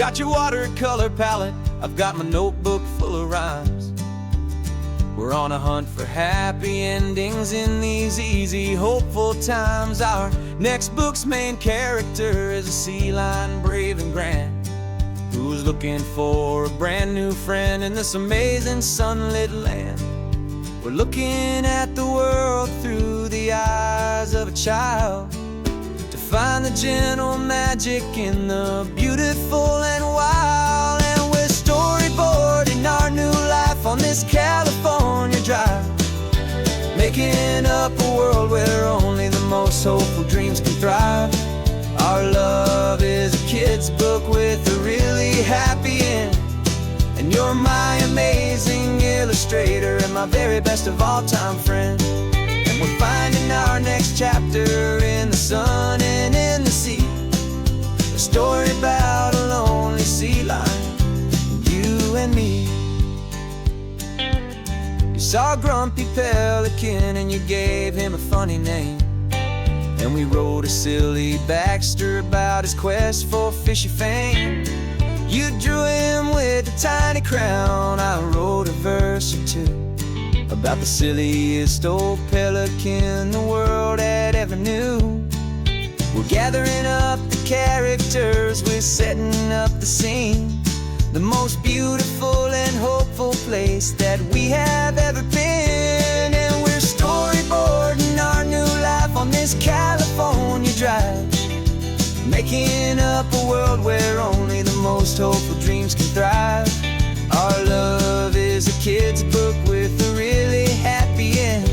got your watercolor palette, I've got my notebook full of rhymes. We're on a hunt for happy endings in these easy, hopeful times. Our next book's main character is a sea lion, brave and grand, who's looking for a brand new friend in this amazing sunlit land. We're looking at the world through the eyes of a child, to find the gentle magic in the beautiful and wild. And we're storyboarding our new life on this California drive, making up a world where only the most hopeful dreams can thrive. Our love is a kid's book with a really happy end, and you're my amazing illustrator and my very best of all time friend. And we're finding our next chapter in the sun and in the sea, a story about a lonely sea lion, you and me. You saw a grumpy pelican and you gave him a funny name, and we wrote a silly Baxter about his quest for fishy fame. You drew him with a tiny crown, I wrote a verse or two about the silliest old pelican the world had ever knew. We're gathering up the characters, we're setting up the scene, the most beautiful and hopeful place that we have ever been. And we're storyboarding our new life on this California drive, making up a world where only the most hopeful dreams can thrive. Our love is a kid's book with a really happy end,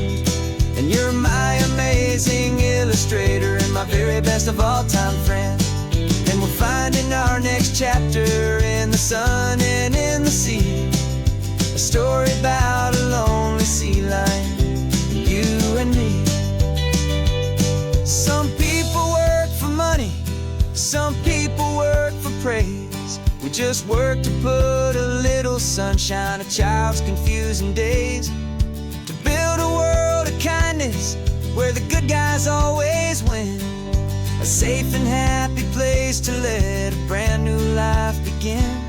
and you're my amazing illustrator and my very best of all time friend. And we're finding our next chapter in the sun and in the sea, a story about a lonely sea lion, you and me. Some people work for money, some people work for praise. We just work to put a little sunshine in a child's confusing days, to build a world of kindness where the good guys always win, a safe and happy place to let a brand new life begin.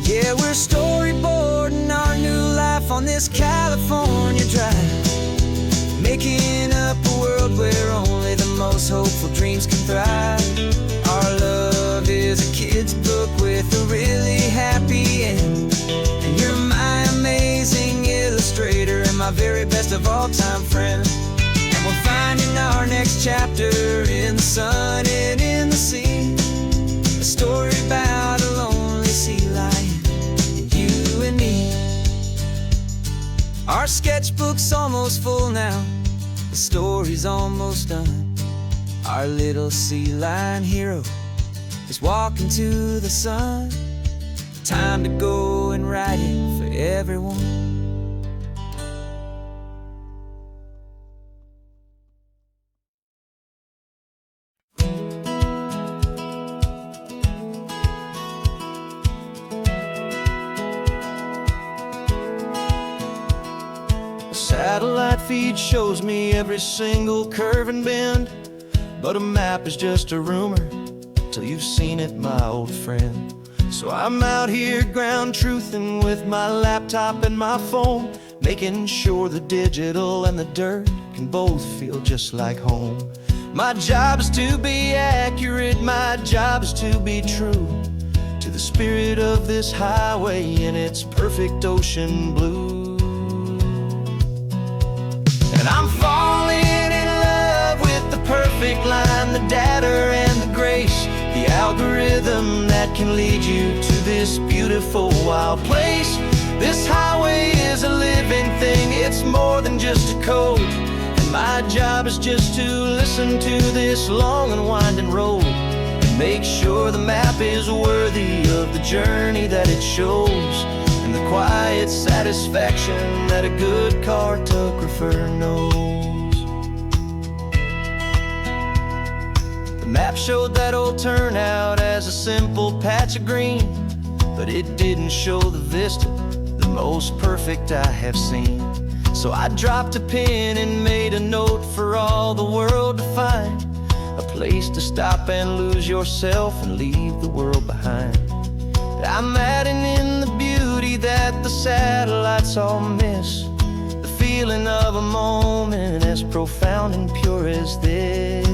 Yeah, we're storyboarding our new life on this California drive, making up a world where only the most hopeful dreams can thrive. Our love is a kid's book with a really happy end, and you're my amazing illustrator and my very best of all time friend. And we're finding our next chapter in the sun and in the sea, a story about a lonely sea lion, you and me. Our sketchbook's almost full now, the story's almost done. Our little sea lion hero is walking to the sun. Time to go and write it for everyone. Satellite feed shows me every single curve and bend, but a map is just a rumor till you've seen it, my old friend. So I'm out here ground truthing with my laptop and my phone, making sure the digital and the dirt can both feel just like home. My job is to be accurate, my job is to be true to the spirit of this highway in its perfect ocean blue. And I'm falling in love with the perfect line, the data and the grace, the algorithm that can lead you to this beautiful wild place. This highway is a living thing, it's more than just a code, and my job is just to listen to this long and winding road and make sure the map is worthy of the journey that it shows, and the quiet satisfaction that a good cartographer knows. map showed that old turnout as a simple patch of green, but it didn't show the vista, the most perfect I have seen. So I dropped a pin and made a note for all the world to find, a place to stop and lose yourself and leave the world behind. I'm adding in the beauty that the satellites all miss, the feeling of a moment as profound and pure as this.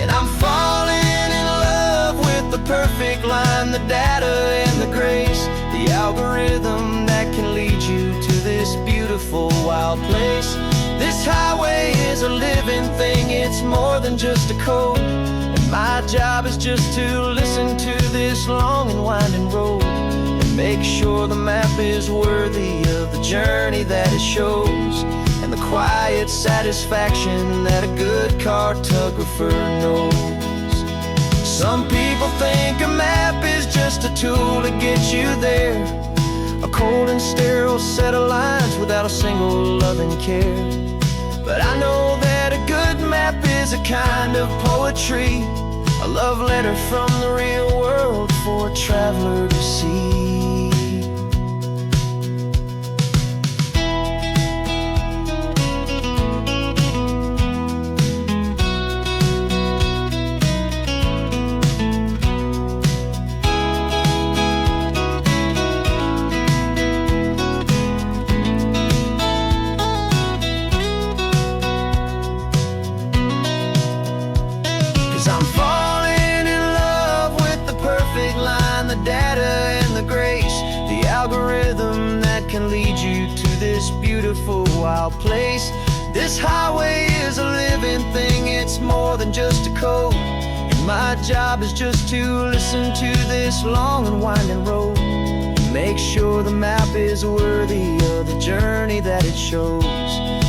And I'm falling in love with the perfect line, the data and the grace, the algorithm that can lead you to this beautiful wild place. This highway is a living thing, it's more than just a code, and my job is just to listen to this long and winding road and make sure the map is worthy of the journey that it shows, and the quiet satisfaction that a good cartographer knows. Some people think a map is just a tool to get you there, a cold and sterile set of lines without a single loving care. But I know that a good map is a kind of poetry, a love letter from the real world for a traveler to see. 'Cause I'm falling in love with the perfect line, the data and the grace, the algorithm that can lead you to this beautiful wild place. This highway is a living thing, it's more than just a code, and my job is just to listen to this long and winding road and make sure the map is worthy of the journey that it shows,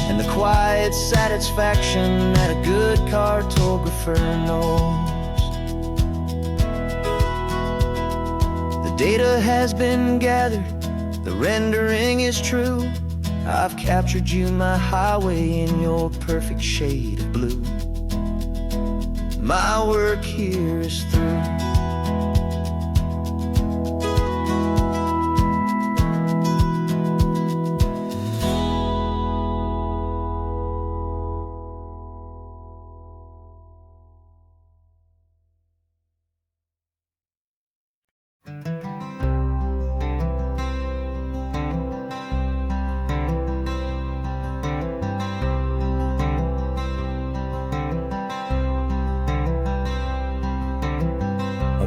and the quiet satisfaction that a good cartographer knows. The data has been gathered, the rendering is true. I've captured you, my highway, in your perfect shade of blue. My work here is through.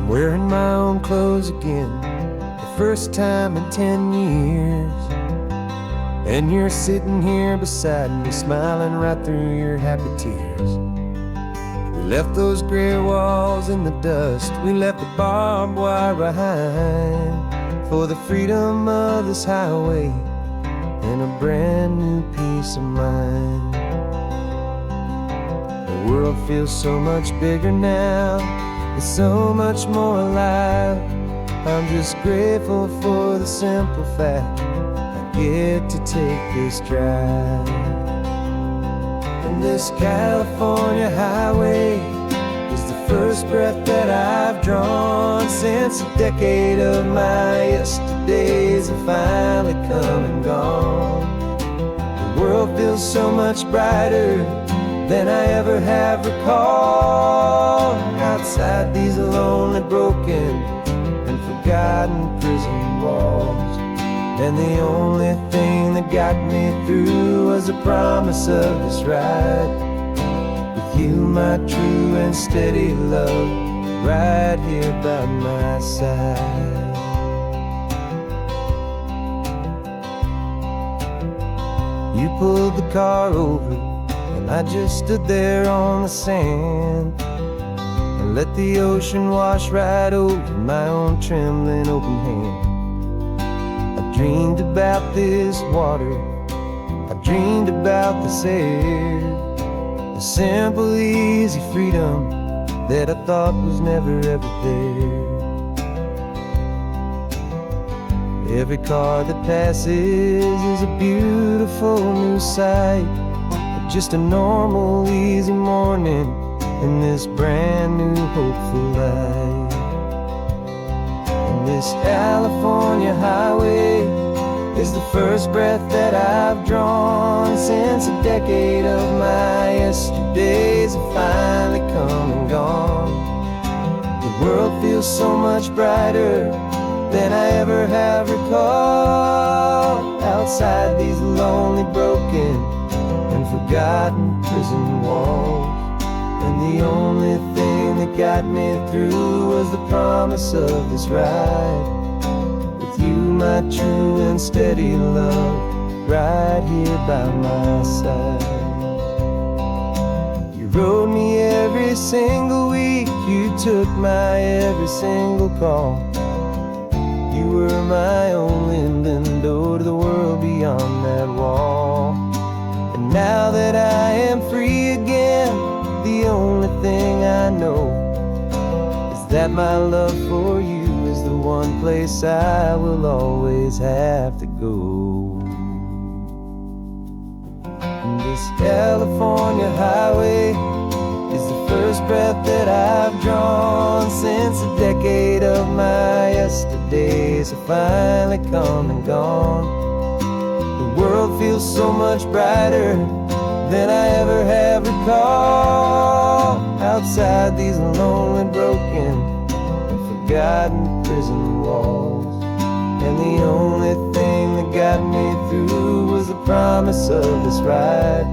Wearing my own clothes again, the first time in 10 years. And you're sitting here beside me, smiling right through your happy tears. We left those gray walls in the dust, we left the barbed wire behind, for the freedom of this highway and a brand new peace of mind. The world feels so much bigger now, it's so much more alive. I'm just grateful for the simple fact I get to take this drive. And this California highway is the first breath that I've drawn since a decade of my yesterdays have finally come and gone. The world feels so much brighter than I ever have recalled. Outside these lonely, broken, and forgotten prison walls, and the only thing that got me through was the promise of this ride with you, my true and steady love, right here by my side. You pulled the car over, and I just stood there on the sand and let the ocean wash right over my own trembling open hand. I dreamed about this water, I dreamed about this air, the simple, easy freedom that I thought was never ever there. Every car that passes is a beautiful new sight, a Just a normal, easy morning in this brand new, hopeful life. And this California highway is the first breath that I've drawn since a decade of my yesterdays have finally come and gone. The world feels so much brighter than I ever have recalled. Outside these lonely, broken, and forgotten prison walls. And the only thing that got me through was the promise of this ride. With you, my true and steady love, right here by my side. You rode me every single week, you took my every single call. You were my only window to the world beyond that wall. And now that I am free again, the only thing I know is that my love for you is the one place I will always have to go. And this California highway is the first breath that I've drawn since a decade of my yesterdays have finally come and gone. The world feels so much brighter than I ever have recalled. Outside these lonely, broken, and forgotten prison walls. And the only thing that got me through was the promise of this ride.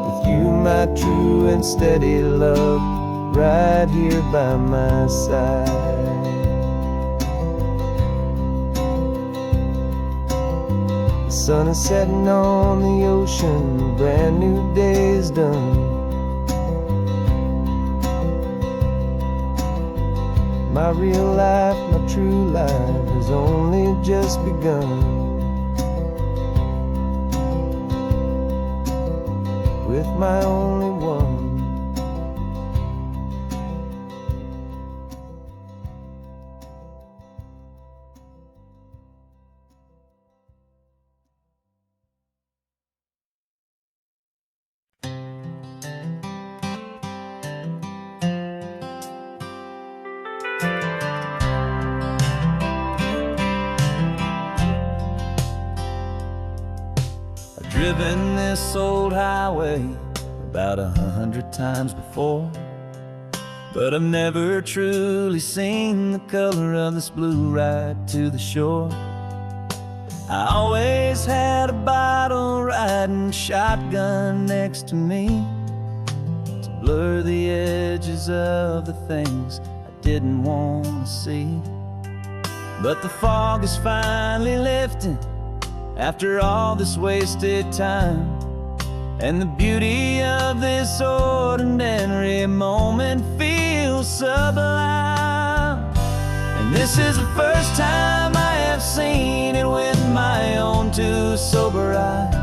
With you, my true and steady love, right here by my side. The sun is setting on the ocean, a brand new day is done. My real life, my true life has only just begun. With my only one. Driven this old highway about 100 times before, but I've never truly seen the color of this blue right to the shore. I always had a bottle riding shotgun next to me to blur the edges of the things I didn't want to see. But the fog is finally lifting after all this wasted time, and the beauty of this ordinary moment feels sublime. And this is the first time I have seen it with my own two sober eyes.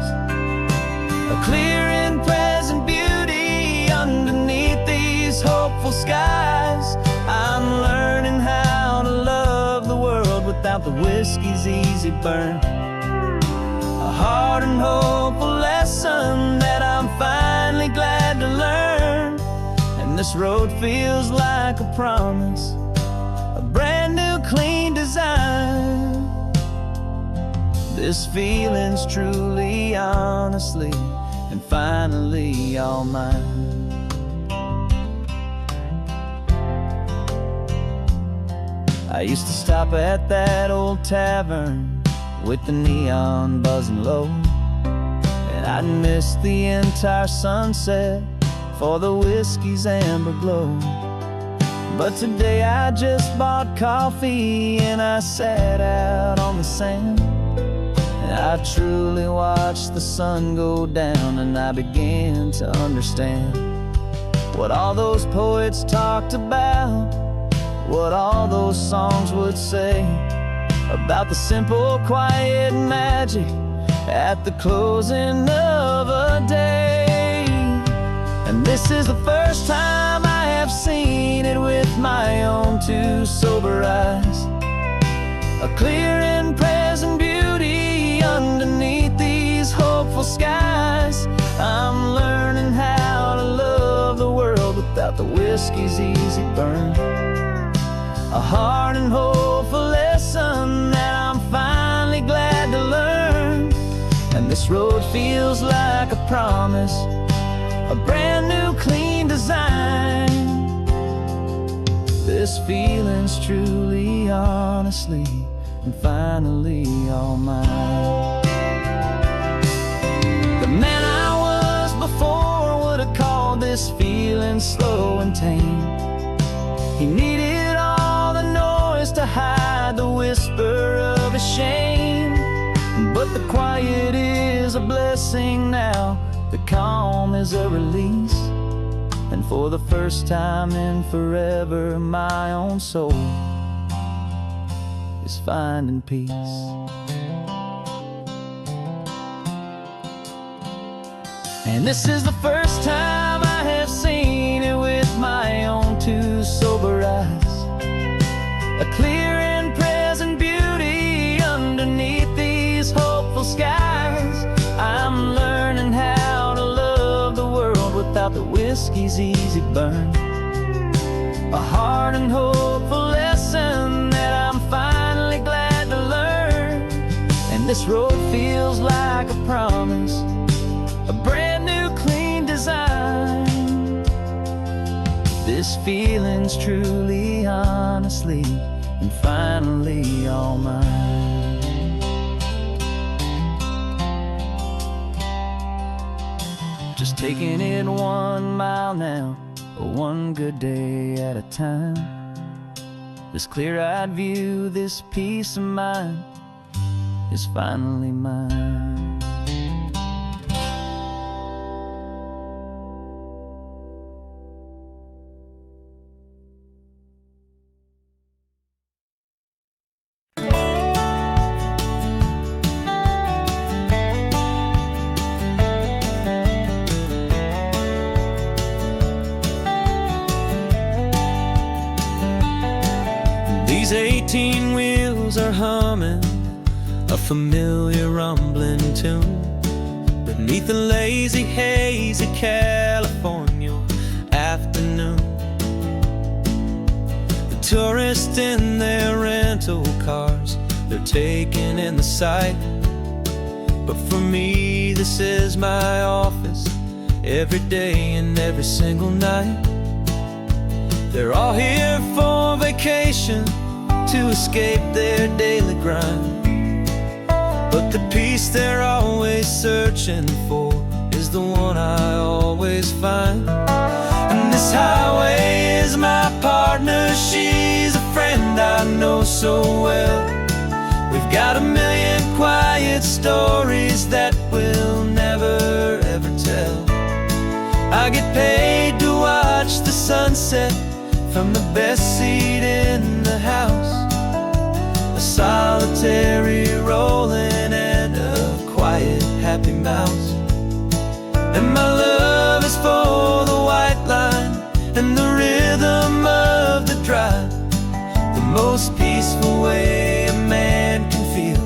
A clear and present beauty underneath these hopeful skies. I'm learning how to love the world without the whiskey's easy burn. A hard and hopeful lesson that I'm finally glad to learn. And this road feels like a promise, a brand new clean design. This feeling's truly, honestly, and finally all mine. I used to stop at that old tavern with the neon buzzing low, and I'd miss the entire sunset for the whiskey's amber glow. But today I just bought coffee and I sat out on the sand, and I truly watched the sun go down, and I began to understand what all those poets talked about, what all those songs would say about the simple, quiet magic at the closing of a day. And this is the first time I have seen it with my own two sober eyes. A clear and present beauty underneath these hopeful skies. I'm without the whiskey's easy burn. A hard and hopeful lesson that I'm finally glad to learn. And this road feels like a promise, a brand new clean design. This feeling's truly, honestly, and finally all mine. The man I was before would have called this feeling slow and tame. He needed all the noise to hide the whisper of his shame. But the quiet is a blessing now, the calm is a release. And for the first time in forever, my own soul is finding peace. And this is the first time I have seen it with my own two sober eyes. A clear and present beauty underneath these hopeful skies. I'm learning how to love the world without the whiskey's easy burn. A hard and hopeful lesson that I'm finally glad to learn. And this road feels like a promise, a brand new clean design. This feeling's truly, honestly, and finally all mine. Just taking it 1 mile now, one good day at a time. This clear-eyed view, this peace of mind is finally mine. These 18 wheels are humming a familiar rumbling tune beneath the lazy haze of California afternoon. The tourists in their rental cars, they're taking in the sight. But for me, this is my office, every day and every single night. They're all here for vacation, to escape their daily grind. But the peace they're always searching for is the one I always find. And this highway is my partner, she's a friend I know so well. We've got a million quiet stories that we'll never ever tell. I get paid to watch the sunset from the best seat in the house. A solitary rolling and a quiet happy mouse. And my love is for the white line and the rhythm of the drive. The most peaceful way a man can feel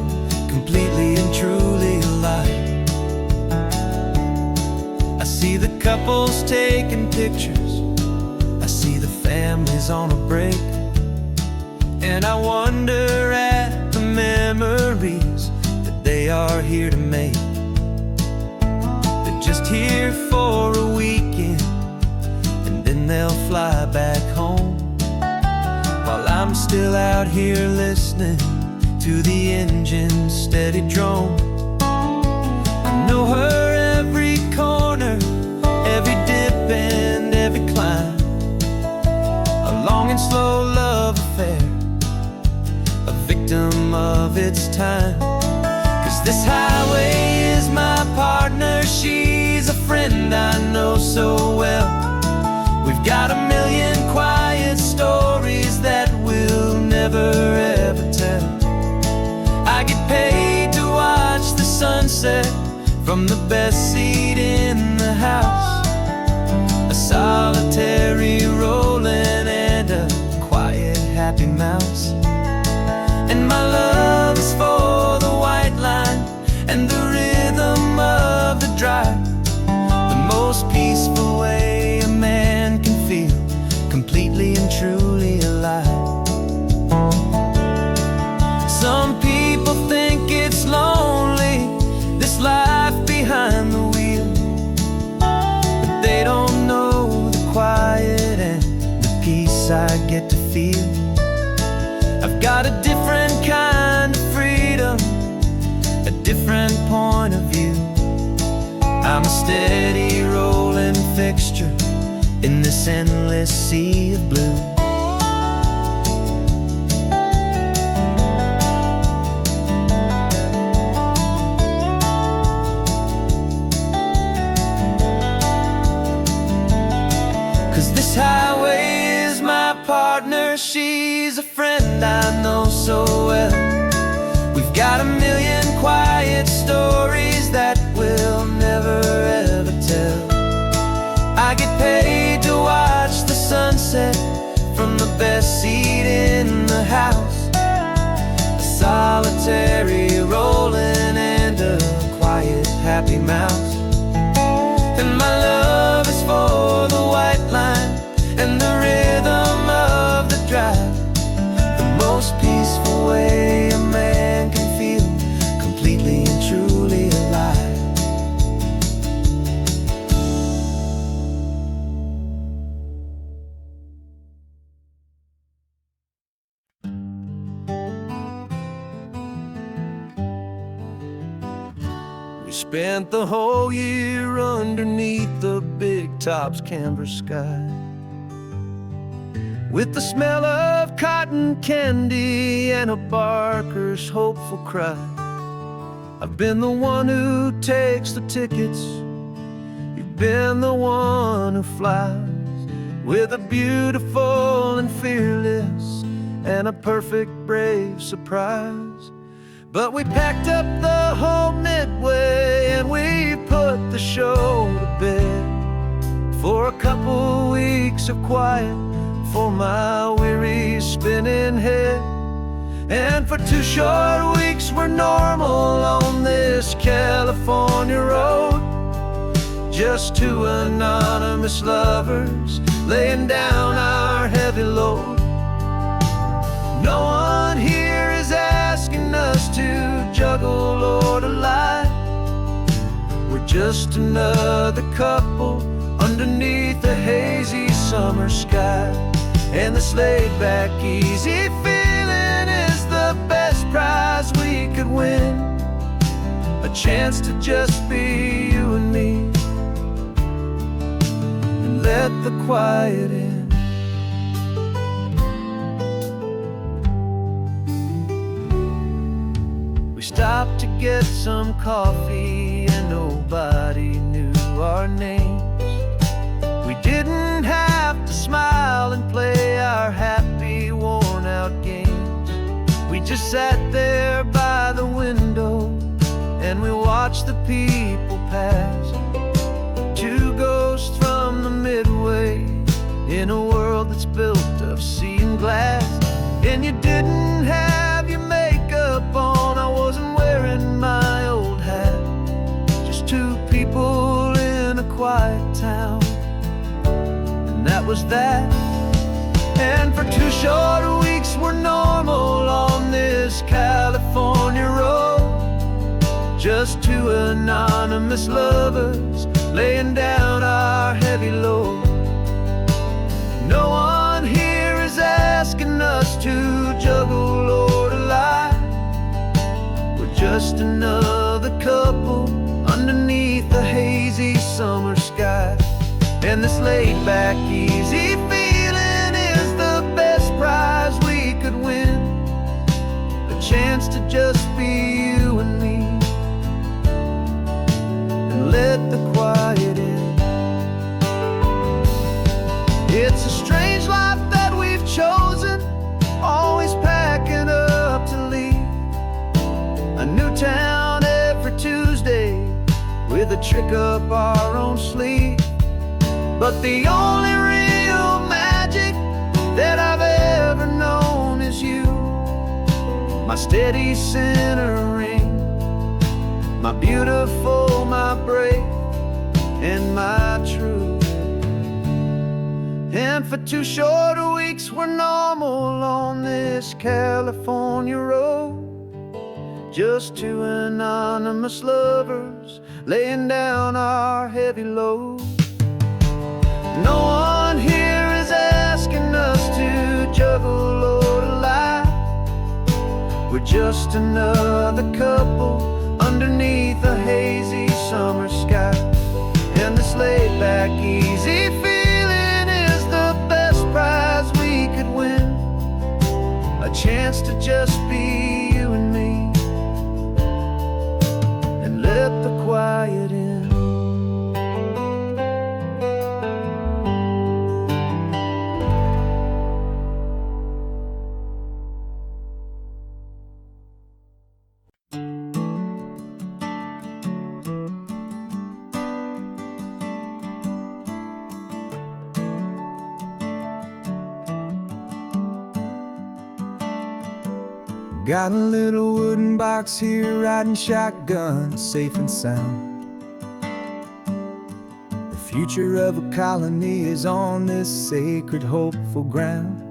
completely and truly alive. I see the couples taking pictures, I see the families on a break, and I wonder at the memories that they are here to make. They're just here for a weekend, and then they'll fly back home, while I'm still out here listening to the engine's steady drone. I know her every corner, every dip and every climb. A long and slow love affair, a victim of its time. 'Cause this highway is my partner, she's a friend I know so well. We've got a million quiet stories that we'll never ever tell. I get paid to watch the sunset from the best seat in the house. A solitary rolling and a quiet happy mouse. And my love is for the white line and the rhythm of the drive. The most peaceful way a man can feel this endless sea of blue. Cause this highway is my partner, she's a friend I know so well. We've got a million quiet stories that we'll never ever tell. I get paid to watch the sunset from the best seat in the house. A solitary rolling and a quiet happy mouse. And my love is for the white line and the rhythm of the drive. The most peaceful way a man can feel completely and truly alive. We spent the whole year underneath the big top's canvas sky, with the smell of cotton candy and a barker's hopeful cry. I've been the one who takes the tickets, you've been the one who flies, with a beautiful and fearless and a perfect brave surprise. But we packed up the whole Midway and we put the show to bed for a couple weeks of quiet for my weary spinning head. And for 2 short weeks we're normal on this California road, just 2 anonymous lovers laying down our heavy load. No one here is asking us to juggle or to lie. We're just another couple underneath a hazy summer sky. And this laid-back, easy feeling is the best prize we could win. A chance to just be you and me, and let the quiet in. We stopped to get some coffee and nobody knew our names. We didn't have to smile and play our happy, worn-out games. We just sat there by the window and we watched the people pass. 2 ghosts from the Midway in a world that's built of sea and glass. And you didn't have your makeup on, I wasn't wearing my old hat. Just 2 people in a quiet town, and that was that. And for 2 short weeks we're normal on this California road, just 2 anonymous lovers laying down our heavy load. No one here is asking us to juggle or to lie. We're just another couple underneath the hazy summer sky. And this laid-back, easy feeling is the best prize we could win. A chance to just be you and me, and let the quiet in. It's a strange life that we've chosen, always packing up to leave. A new town every Tuesday with a trick up our own sleeve. But the only real magic that I've ever known is you, my steady centering, my beautiful, my brave, and my true. And for 2 short weeks we're normal on this California road, just 2 anonymous lovers laying down our heavy load. No one here is asking us to juggle or to lie. We're just another couple underneath a hazy summer sky. And this laid-back, easy feeling is just be you and me, and let the quiet in. Got a little wooden box here, riding shotgun, safe and sound. The future of a colony is on this sacred, hopeful ground.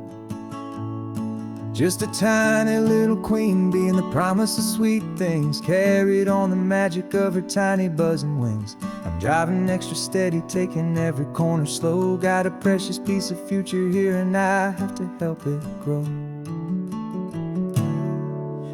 Just a tiny little queen bee and the promise of sweet things, carried on the magic of her tiny buzzing wings. I'm driving extra steady, taking every corner slow. Got a precious piece of future here and I have to help it grow.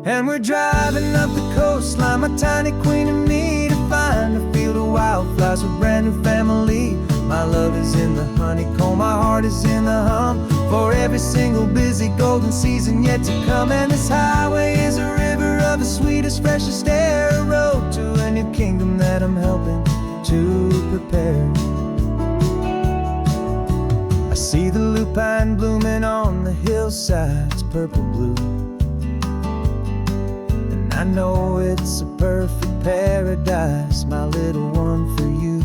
And we're driving up the coastline, my tiny queen and me, to find a field of wildflowers, a brand new family. My love is in the honeycomb, my heart is in the hum, for every single busy golden season yet to come. And this highway is a river of the sweetest, freshest air, a road to a new kingdom that I'm helping to prepare. I see the lupine blooming on the hillsides, purple blue. I know it's a perfect paradise, my little one, for you.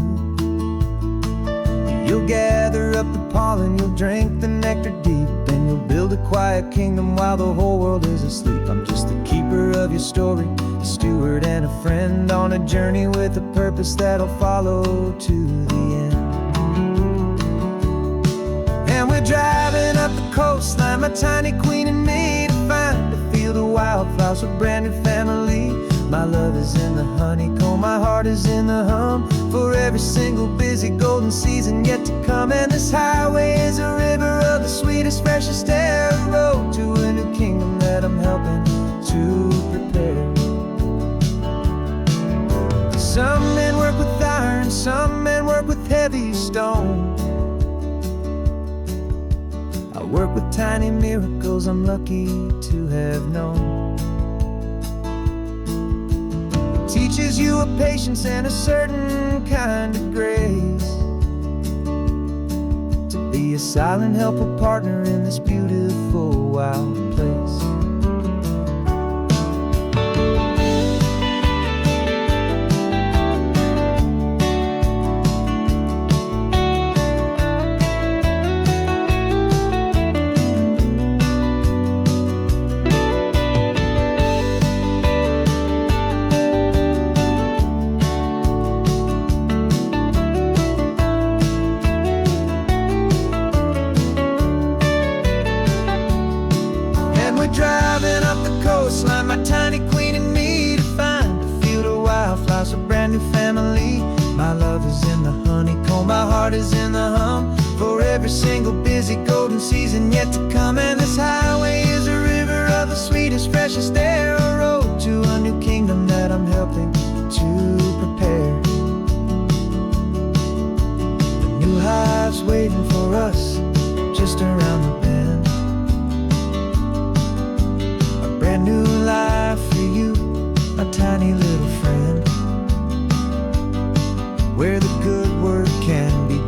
You'll gather up the pollen, you'll drink the nectar deep, and you'll build a quiet kingdom while the whole world is asleep. I'm just the keeper of your story, a steward and a friend, on a journey with a purpose that'll follow to the end. And we're driving up the coastline, my tiny queen and me, to find a field of wildflowers, a brand new family. My love is in the honeycomb, my heart is in the hum, for every single busy golden season yet to come. And this highway is a river of the sweetest, freshest air, a road to a new kingdom that I'm helping to prepare. Some men work with iron, some men work with heavy stone. I work with tiny miracles I'm lucky to have known. It teaches you a patience and a certain kind of grace, to be a silent, helpful partner in this beautiful, wild place. Driving up the coastline, my tiny queen and me, to find a field of wildflowers, a brand new family. My love is in the honeycomb, my heart is in the hum, for every single busy golden season yet to come. And this highway is a river of the sweetest, freshest air, a road to a new kingdom that I'm helping to prepare. The new hive's waiting for us just around the bend. New life for you, my tiny little friend, where the good work can begin.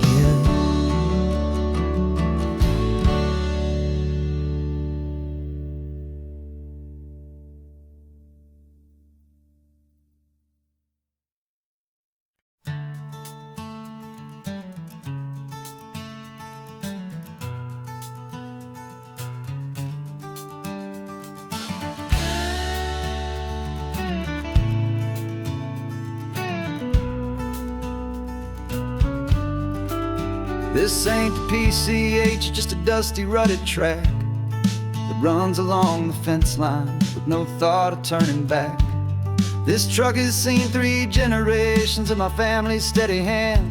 This ain't the PCH, just a dusty, rutted track that runs along the fence line with no thought of turning back. This truck has seen 3 generations of my family's steady hand,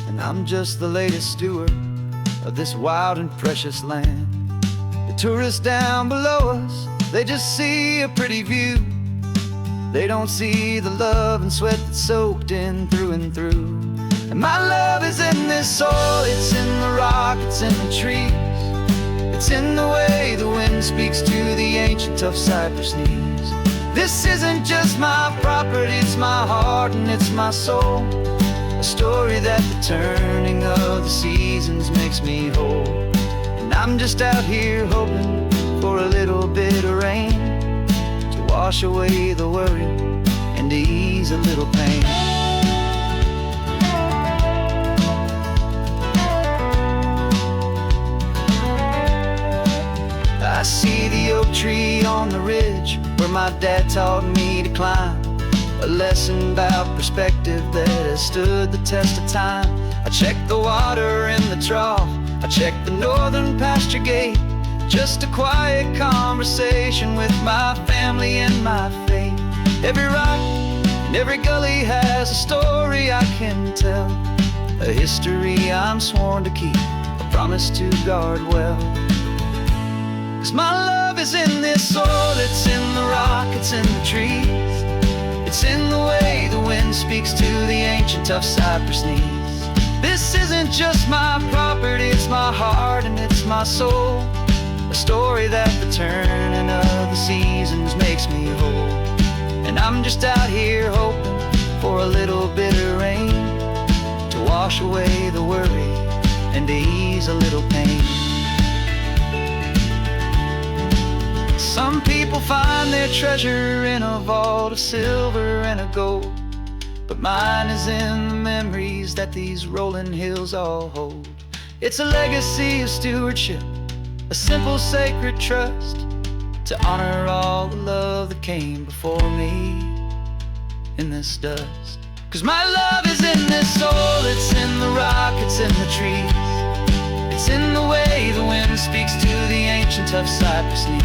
and I'm just the latest steward of this wild and precious land. The tourists down below us, they just see a pretty view. They don't see the love and sweat that's soaked in through and through. And my love is in this soil, it's in the rock, it's in the trees, it's in the way the wind speaks to the ancient of cypress knees. This isn't just my property, it's my heart and it's my soul. A story that the turning of the seasons makes me whole. And I'm just out here hoping for a little bit of rain to wash away the worry and to ease a little pain. I see the oak tree on the ridge where my dad taught me to climb. A lesson about perspective that has stood the test of time. I check the water in the trough, I check the northern pasture gate. Just a quiet conversation with my family and my faith. Every rock and every gully has a story I can tell, a history I'm sworn to keep, a promise to guard well. 'Cause my love is in this soil, it's in the rock, it's in the trees. It's in the way the wind speaks to the ancient of cypress knees. This isn't just my property, it's my heart and it's my soul. A story that the turning of the seasons makes me whole. And I'm just out here hoping for a little bit of rain to wash away the worry and to ease a little pain. Some people find their treasure in a vault of silver and a gold, but mine is in the memories that these rolling hills all hold. It's a legacy of stewardship, a simple sacred trust, to honor all the love that came before me in this dust. 'Cause my love is in this soul, it's in the rock, it's in the trees. It's in the way the wind speaks to the ancient of cypress knees.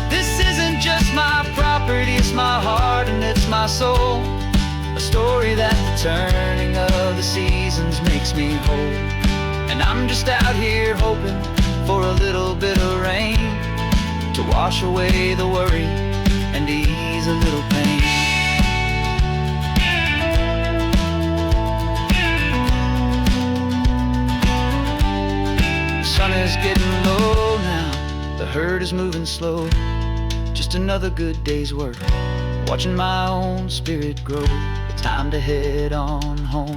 This isn't just my property, it's my heart and it's my soul. A story that the turning of the seasons makes me whole. And I'm just out here hoping for a little bit of rain to wash away the worry and to ease a little pain. The sun is getting low now, the herd is moving slow. Just another good day's work, watching my own spirit grow. Time to head on home.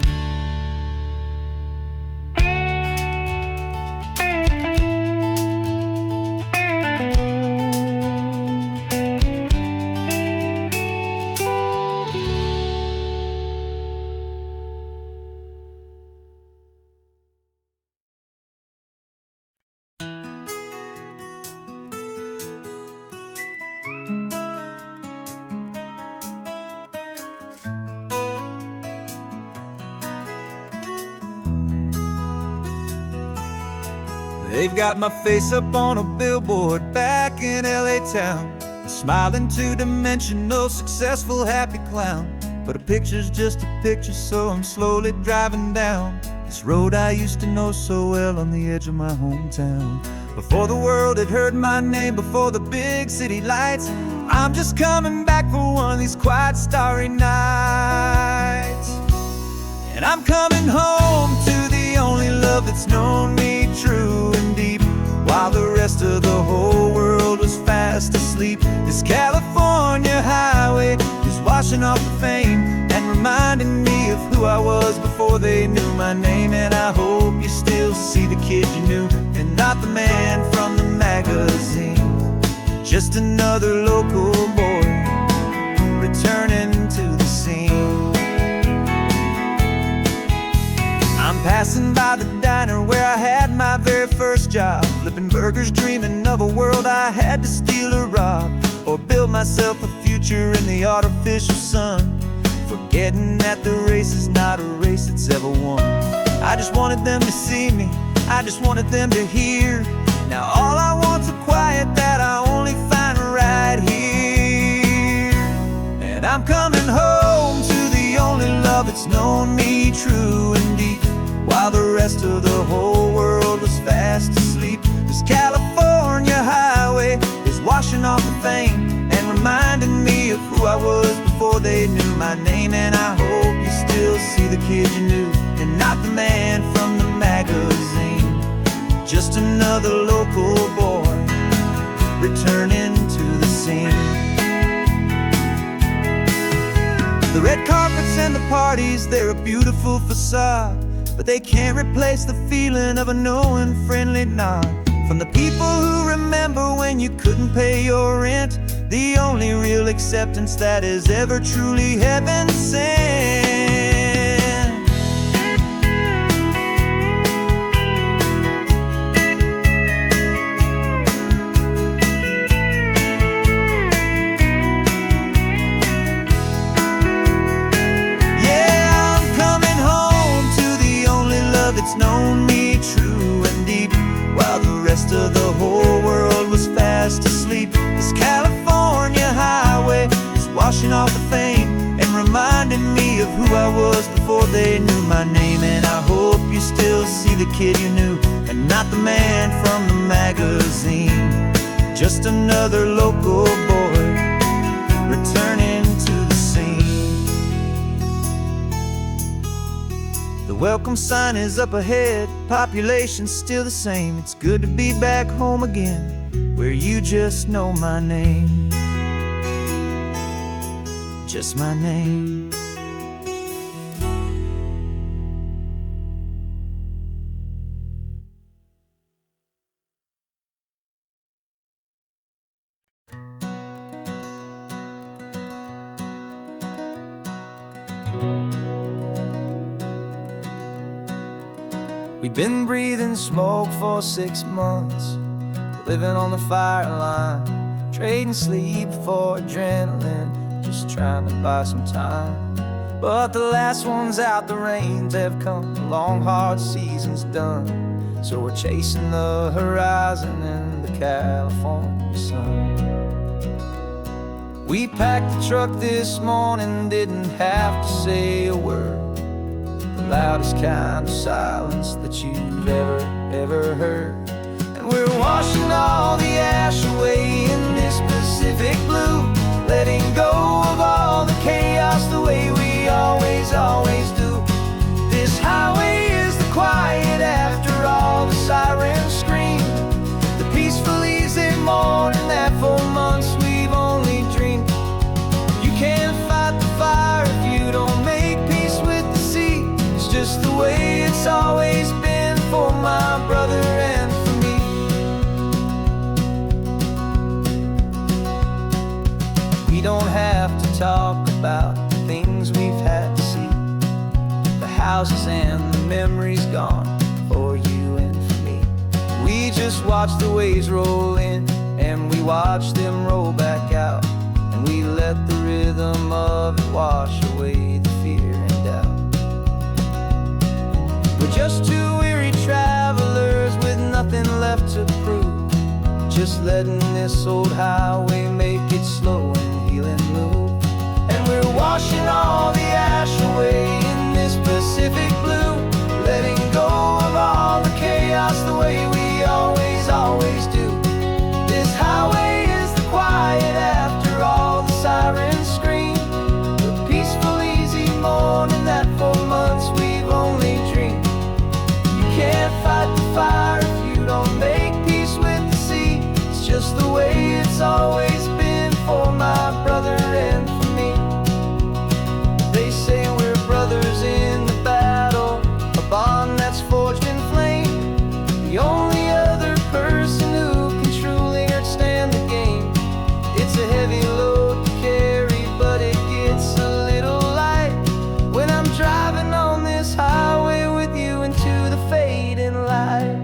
They've got my face up on a billboard back in LA town, a smiling two-dimensional, successful, happy clown. But a picture's just a picture, so I'm slowly driving down this road I used to know so well on the edge of my hometown. Before the world had heard my name, before the big city lights, I'm just coming back for one of these quiet, starry nights. And I'm coming home to the only love that's known me true and deep, while the rest of the whole world was fast asleep. This California highway is washing off the fame and reminding me of who I was before they knew my name. And I hope you still see the kid you knew and not the man from the magazine. Just another local boy returning to the scene. I'm passing by the diner where I had my very first job, flipping burgers, dreaming of a world I had to steal or rob, or build myself a future in the artificial sun, forgetting that the race is not a race that's ever won. I just wanted them to see me, I just wanted them to hear. Now all I want's a quiet that I only find right here. And I'm coming home to the only love that's known me true and deep, while the rest of the whole world was fast asleep. This California highway is washing off the fame and reminding me of who I was before they knew my name. And I hope you still see the kid you knew and not the man from the magazine. Just another local boy returning to the scene. The red carpets and the parties, they're a beautiful facade, but they can't replace the feeling of a knowing, friendly nod from the people who remember when you couldn't pay your rent. The only real acceptance that is ever truly heaven sent. It's known me true and deep, while the rest of the whole world was fast asleep. This California highway is washing off the fame and reminding me of who I was before they knew my name. And I hope you still see the kid you knew, and not the man from the magazine. Just another local boy returning to the scene. The welcome sign is up ahead, population's still the same. It's good to be back home again, where you just know my name. Just my name. We've been breathing smoke for 6 months, living on the fire line, trading sleep for adrenaline, just trying to buy some time. But the last one's out, the rains have come, the long hard season's done. So we're chasing the horizon in the California sun. We packed the truck this morning, didn't have to say a word. The loudest kind of silence that you've ever heard. And we're washing all the ash away in this Pacific blue, letting go of all the chaos the way we always do. This highway is the quiet after all the sirens scream, the peaceful easy morning that for months we've only dreamed. You can't fight the fire if you don't make peace with the sea. It's just the way it's always been for my brother and for me. We don't have to talk about the things we've had to see, the houses and the memories gone for you and for me. We just watch the waves roll in, and we watch them roll back out, and we let the rhythm of it wash away the fear and doubt. We're just two weary travelers with nothing left to prove, just letting this old highway make it slow and healing move. And we're washing all the ash away in this Pacific blue, letting go of all the chaos the way we always do. This highway is the quiet after all the sirens scream, the peaceful easy morning that for months we've only dreamed. You can't fight the fire if you don't make peace with the sea. It's just the way it's always been for my brother and for me. They say we're brothers in the battle, a bond that's forged in flame. The only other person who can truly understand the game. It's a heavy load to carry, but it gets a little light when I'm driving on this highway with you into the fading light.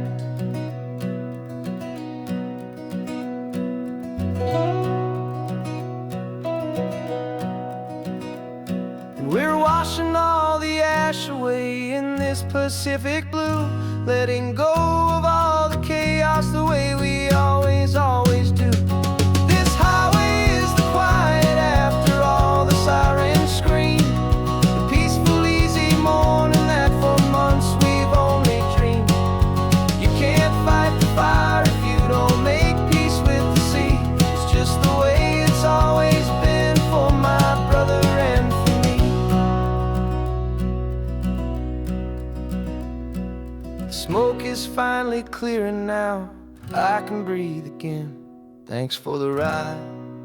And we're washing all the ash away in this Pacific blue, letting go of all the chaos the way we always do. This highway is the quiet after all the sirens scream, the peaceful easy morning that for months we've only dreamed. You can't fight the fire if you don't make peace with the sea. It's just the way it's always been for my brother and for me. The smoke is finally clearing now, I can breathe again. Thanks for the ride,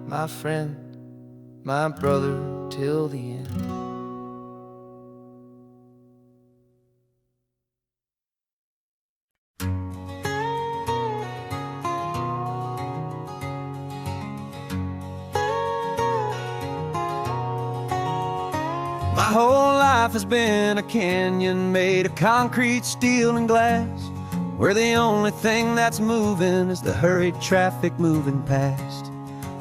my friend, my brother, till the end. My whole life has been a canyon made of concrete, steel, and glass, where the only thing that's moving is the hurried traffic moving past.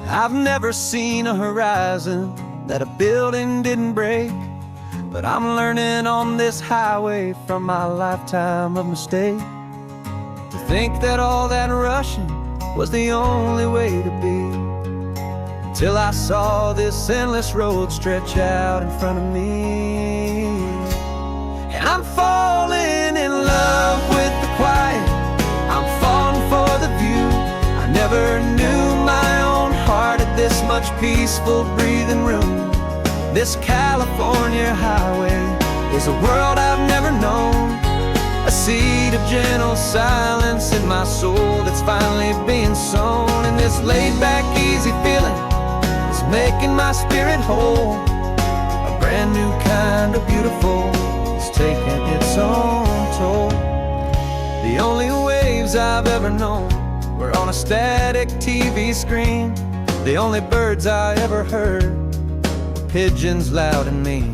I've never seen a horizon that a building didn't break, but I'm learning on this highway from my lifetime of mistakes to think that all that rushing was the only way to be. Till I saw this endless road stretch out in front of me. And I'm falling in love with the quiet, I'm falling for the view. I never knew my own heart had this much peaceful breathing room. This California highway is a world I've never known, a seed of gentle silence in my soul that's finally being sown. And this laid-back, easy feeling making my spirit whole. A brand new kind of beautiful is taking its own toll. The only waves I've ever known were on a static TV screen. The only birds I ever heard were pigeons loud and mean.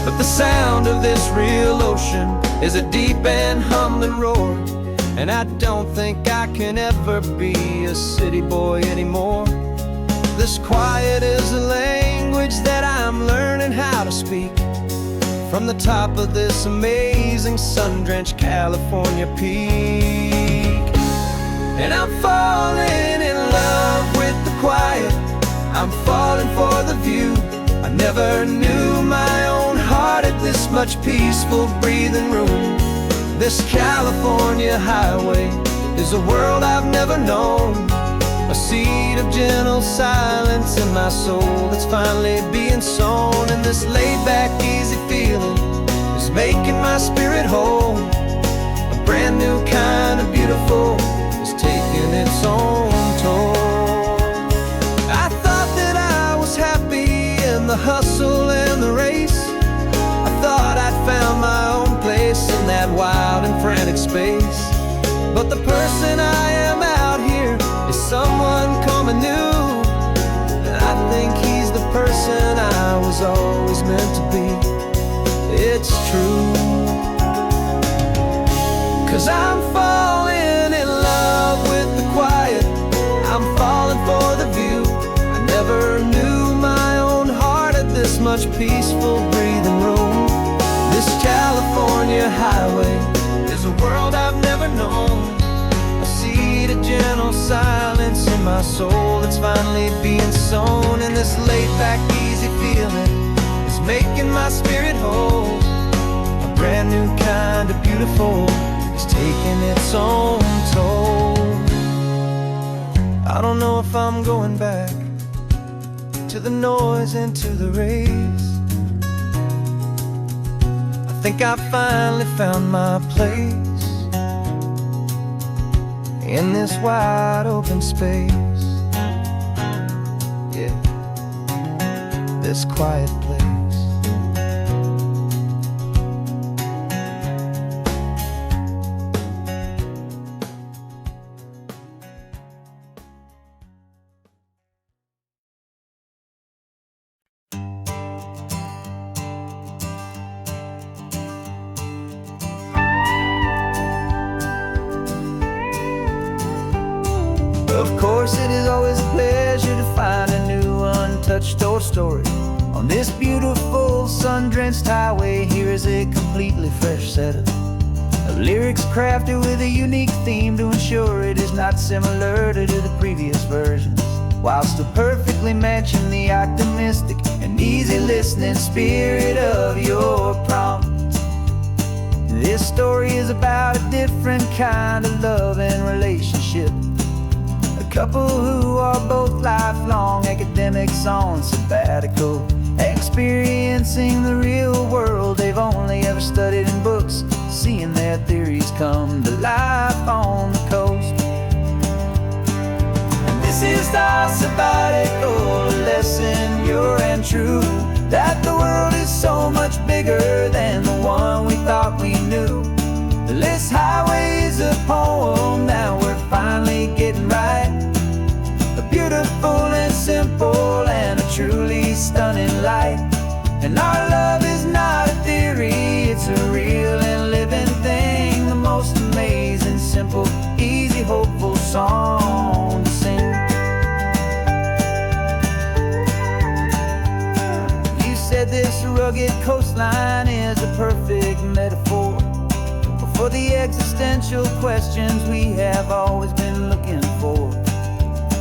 But the sound of this real ocean is a deep and humbling roar, and I don't think I can ever be a city boy anymore. This quiet is a language that I'm learning how to speak from the top of this amazing sun-drenched California peak. And I'm falling in love with the quiet, I'm falling for the view. I never knew my own heart had this much peaceful breathing room. This California highway is a world I've never known, a seed of gentle silence in my soul that's finally being sown. And this laid-back, easy feeling is making my spirit whole. A brand new kind of beautiful is taking its own toll. I thought that I was happy in the hustle and the race. I thought I'd found my own place in that wild and frantic space. But the person I am out here is someone coming new, and I think he's the person I was always meant to be. It's true, 'cause I'm falling in love with the quiet, I'm falling for the view. I never knew my own heart had this much peaceful breathing room. This California highway is a world I've never known, a seed of gentle silence in my soul that's finally being sown. And this laid-back, easy feeling is making my spirit whole. A brand new kind of beautiful is taking its own toll. I don't know if I'm going back to the noise and to the race. I think I finally found my place in this wide open space, yeah, this quiet place. Of course, it is always a pleasure to find a new untouched old story. On this beautiful sun-drenched highway, here is a completely fresh set of lyrics crafted with a unique theme to ensure it is not similar to the previous versions, while still perfectly matching the optimistic and easy listening spirit of your prompt. This story is about a different kind of love and relationship. A couple who are both lifelong academics on sabbatical, experiencing the real world they've only ever studied in books, seeing their theories come to life on the coast. And this just our sabbatical, a lesson pure and true, that the world is so much bigger than the one we thought we knew. This highway is a poem that we're finally getting right, a beautiful and simple and a truly stunning light. And our love is not a theory, it's a real and living thing, the most amazing, simple, easy, hopeful song to sing. You said this rugged coastline is a perfect metaphor for the existential questions we have always been looking for.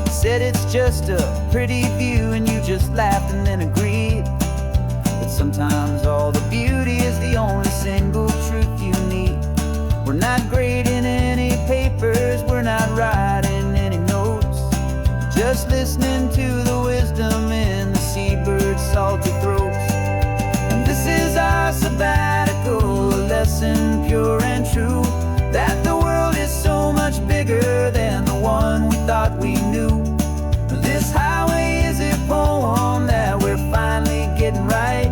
You said it's just a pretty view and you just laughed and then agreed. But sometimes all the beauty is the only single truth you need. We're not grading any papers, we're not writing any notes, just listening to the wisdom in the seabird's salty throats. And this is our sabbatical, a lesson pure and true, that the world is so much bigger than the one we thought we knew. This highway is a poem that we're finally getting right,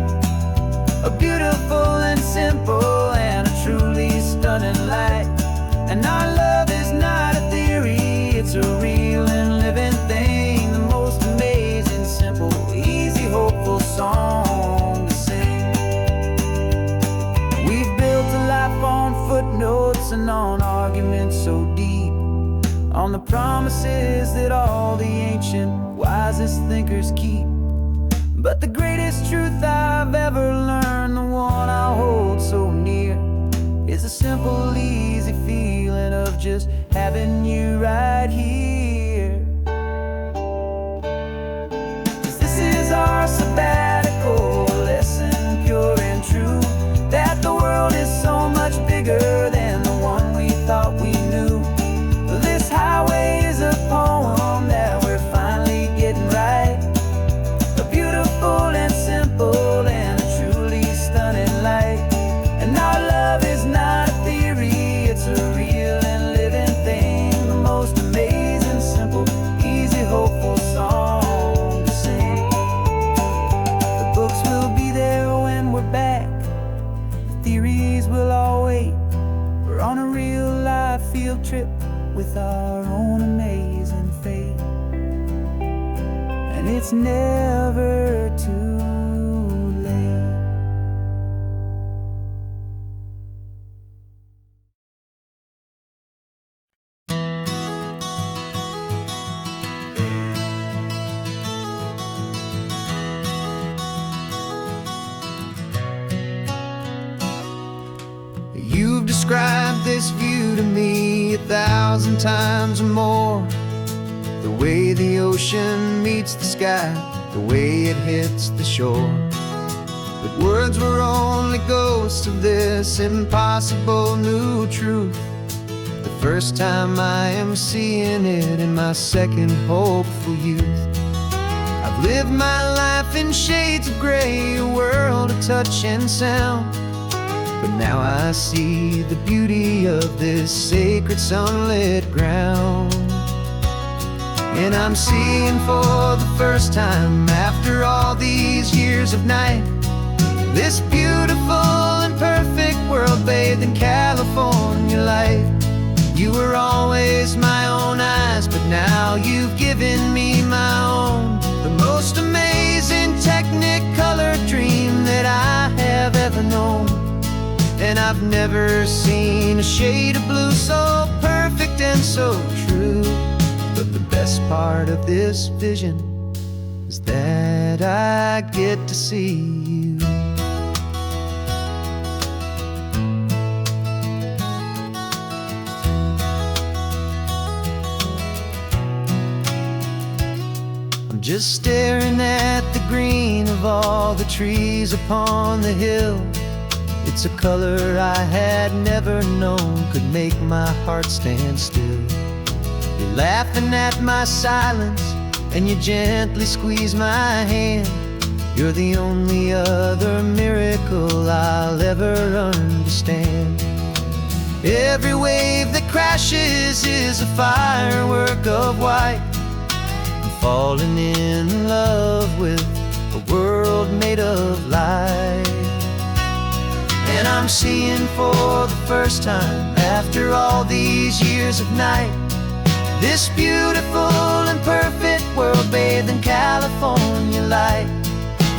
a beautiful and simple and a truly stunning light. And our love is not a theory, it's a real and living thing, the most amazing, simple, easy, hopeful song to sing. We've built a life on footnotes and on arguments so deep, on the promises that all the ancient, wisest thinkers keep. But the greatest truth I've ever learned, the one I hold so near, is a simple, easy feeling of just having you right here. 'Cause this is our sabbatical, a lesson pure and true, that the world is so much bigger than the one we thought we knew. This highway is a poem that we're finally getting right, a beautiful and simple and a truly stunning light. And our love is not a theory, it's a real and living thing, the most amazing, simple, easy, hopeful song to sing. The books will be there when we're back, the theories will all wait. We're on a real life field trip with our own amazing fate, and it's never too late. You've described this view to me 1,000 times or more, the way the ocean meets the sky, the way it hits the shore. But words were only ghosts of this impossible new truth, the first time I am seeing it in my second hopeful youth. I've lived my life in shades of gray, a world of touch and sound, but now I see the beauty of this sacred sunlit ground. And I'm seeing for the first time after all these years of night, this beautiful and perfect world bathed in California light. You were always my own eyes, but now you've given me my own, the most amazing technicolor dream that I have ever known. And I've never seen a shade of blue so perfect and so true. But the best part of this vision is that I get to see you. I'm just staring at the green of all the trees upon the hill. It's a color I had never known could make my heart stand still. You're laughing at my silence and you gently squeeze my hand. You're the only other miracle I'll ever understand. Every wave that crashes is a firework of white. falling in love with a world made of light. And I'm seeing for the first time, after all these years of night, this beautiful and perfect world bathed in California light.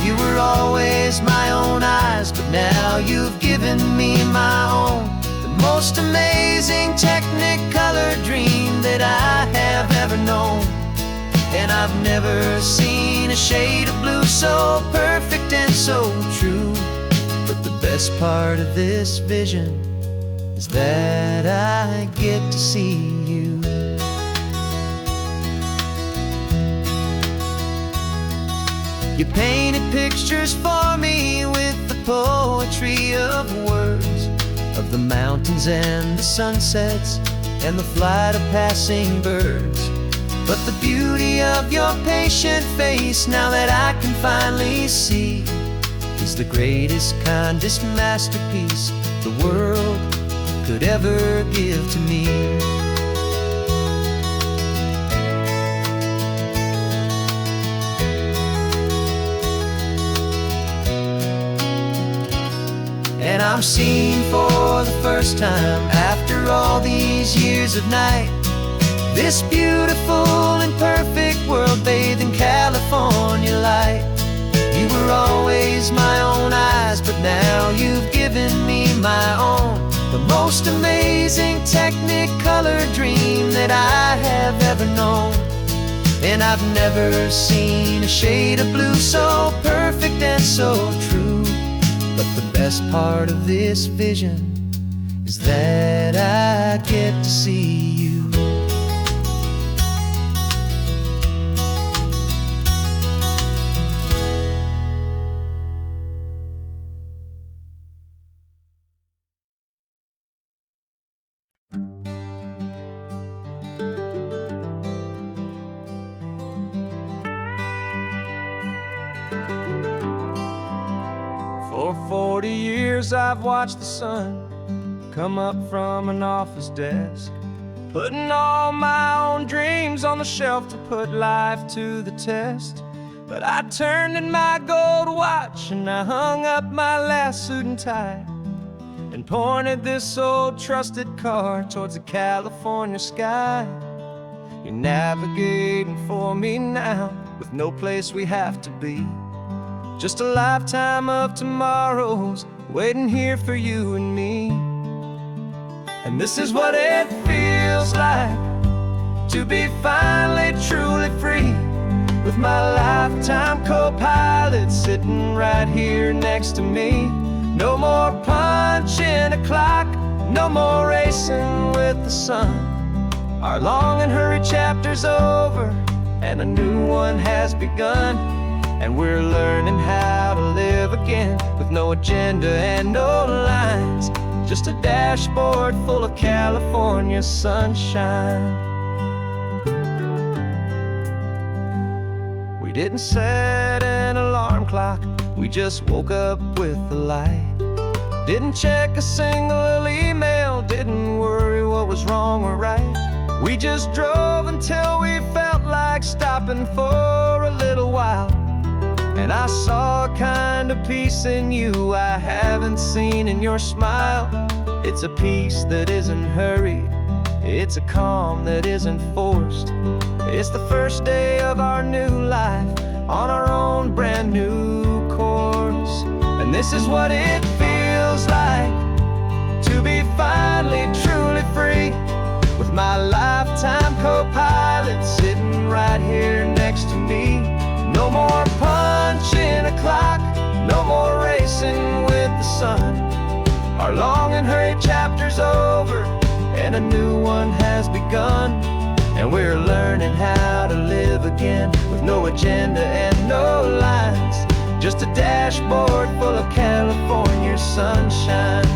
You were always my own eyes, but now you've given me my own, the most amazing Technicolor dream that I have ever known. And I've never seen a shade of blue so perfect and so true. But the best part of this vision is that I get to see you. You painted pictures for me with the poetry of words, of the mountains and the sunsets and the flight of passing birds. But the beauty of your patient face, now that I can finally see, is the greatest, kindest masterpiece the world could ever give to me. And I'm seeing for the first time, after all these years of night, this beautiful and perfect world bathed in California light. You were always my own eyes, but now you've given me my own, the most amazing Technicolor dream that I have ever known. And I've never seen a shade of blue so perfect and so true. But the best part of this vision is that I get to see you. For 40 years I've watched the sun come up from an office desk, putting all my own dreams on the shelf to put life to the test. But I turned in my gold watch and I hung up my last suit and tie, and pointed this old trusted car towards the California sky. You're navigating for me now, with no place we have to be, just a lifetime of tomorrows waiting here for you and me. And this is what it feels like to be finally truly free, with my lifetime co-pilot sitting right here next to me. No more punching a clock, no more racing with the sun. Our long and hurried chapter's over and a new one has begun. And we're learning how to live again, with no agenda and no lines, just a dashboard full of California sunshine. We didn't set an alarm clock, we just woke up with the light. Didn't check a single email, didn't worry what was wrong or right. We just drove until we felt like stopping for a little while. And I saw a kind of peace in you I haven't seen in your smile. It's a peace that isn't hurried, it's a calm that isn't forced. It's the first day of our new life on our own brand new course. And this is what it feels like to be finally truly free, with my lifetime co-pilot sitting right here next to me. No more punching a clock, no more racing with the sun. Our long and hurried chapter's over and a new one has begun. And we're learning how to live again, with no agenda and no lines, just a dashboard full of California sunshine.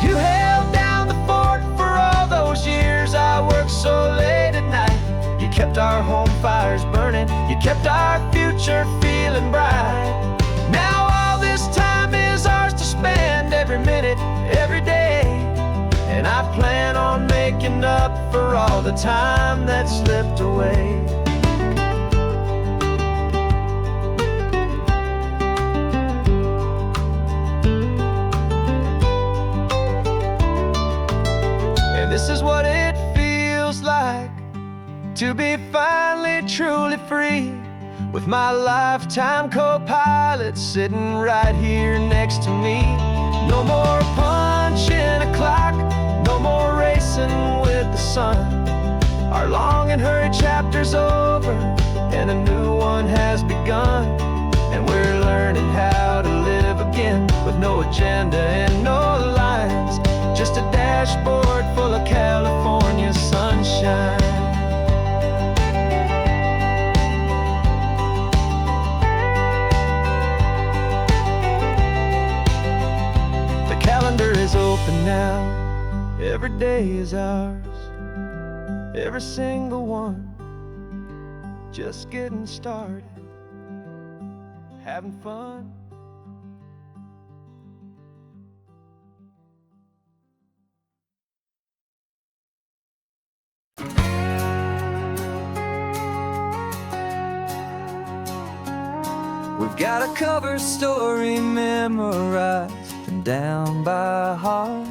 You held down the fort for all those years I worked so late at night. You kept our home fires burning, you kept our future feeling bright. Now all this time is ours to spend, every minute, every day. and I plan on making up for all the time that slipped away. And this is what it feels like to be finally truly free, with my lifetime co-pilot sitting right here next to me. No more punching a clock, no more racing with the sun. Our long and hurried chapter's over, and a new one has begun. And we're learning how to live again, with no agenda and no lines, just a dashboard full of California sunshine. Calendar is open now, every day is ours, every single one, just getting started, having fun. We've got a cover story memorized and down by heart.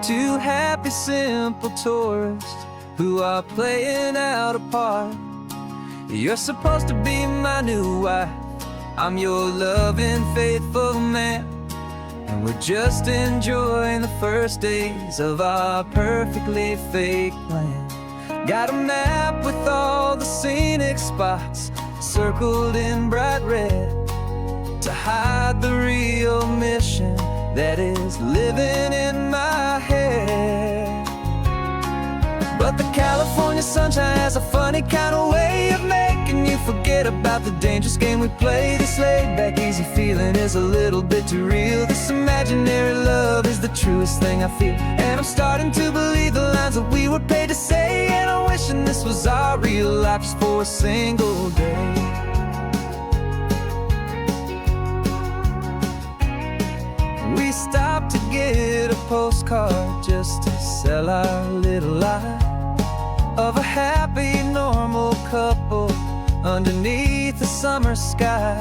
Two happy, simple tourists who are playing out a part. You're supposed to be my new wife, I'm your loving, faithful man, and we're just enjoying the first days of our perfectly fake plan. Got a map with all the scenic spots circled in bright red to hide the real mission that is living in my head. But the California sunshine has a funny kind of way of making you forget about the dangerous game we play. This laid-back, easy feeling is a little bit too real. This imaginary love is the truest thing I feel, and I'm starting to believe the lines that we were paid to say. And I'm wishing this was our real life just for a single day. We stopped to get a postcard just to sell our little lie of a happy, normal couple underneath the summer sky.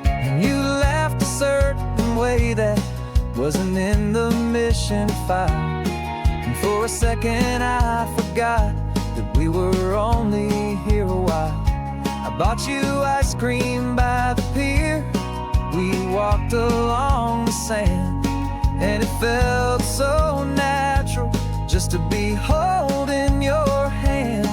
And you laughed a certain way that wasn't in the mission file, and for a second I forgot that we were only here a while. I bought you ice cream by the pier, we walked along the sand, and it felt so natural just to be holding your hand.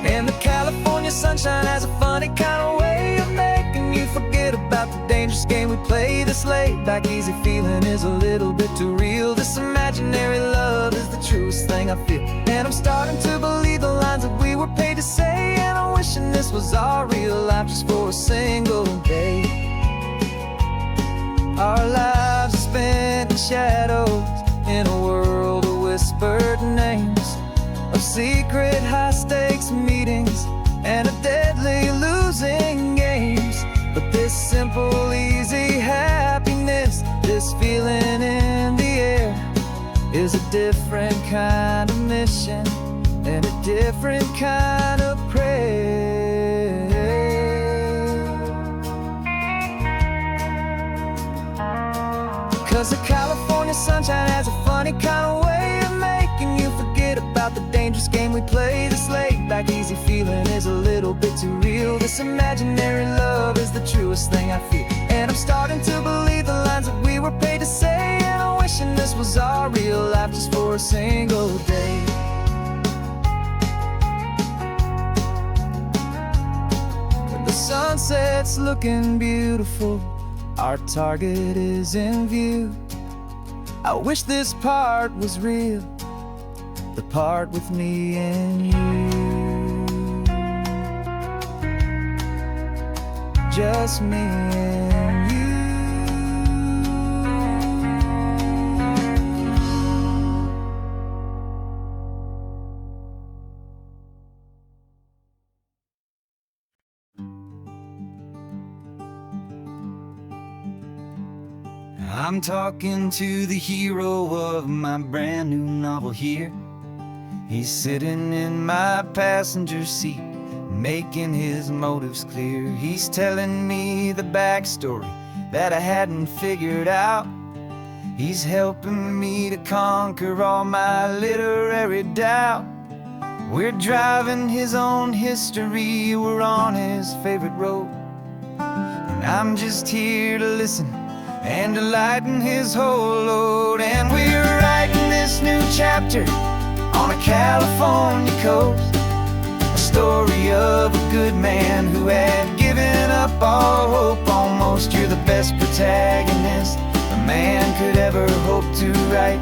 And the California sunshine has a funny kind of way of making you forget about the dangerous game we play. This laid-back, easy feeling is a little bit too real. This imaginary love is the truest thing I feel, and I'm starting to believe the lines that we were paid to say. And I'm wishing this was our real life just for a single day. Our lives are spent in shadows, in a world of whispered names, of secret high-stakes meetings and of deadly losing games. But this simple, easy happiness, this feeling in the air, is a different kind of mission and a different kind of prayer. 'Cause the California sunshine has a funny kind of way of making you forget about the dangerous game we play. This laid-back, easy feeling is a little bit too real. This imaginary love is the truest thing I feel, and I'm starting to believe the lines that we were paid to say. And I'm wishing this was our real life just for a single day. When the sunset's looking beautiful, our target is in view. I wish this part was real, the part with me and you. Just me and you. I'm talking to the hero of my brand new novel here. He's sitting in my passenger seat, making his motives clear. He's telling me the backstory that I hadn't figured out. He's helping me to conquer all my literary doubt. We're driving his own history, we're on his favorite road, and I'm just here to listen and to lighten his whole load. And we're writing this new chapter on a California coast, a story of a good man who had given up all hope almost. You're the best protagonist a man could ever hope to write.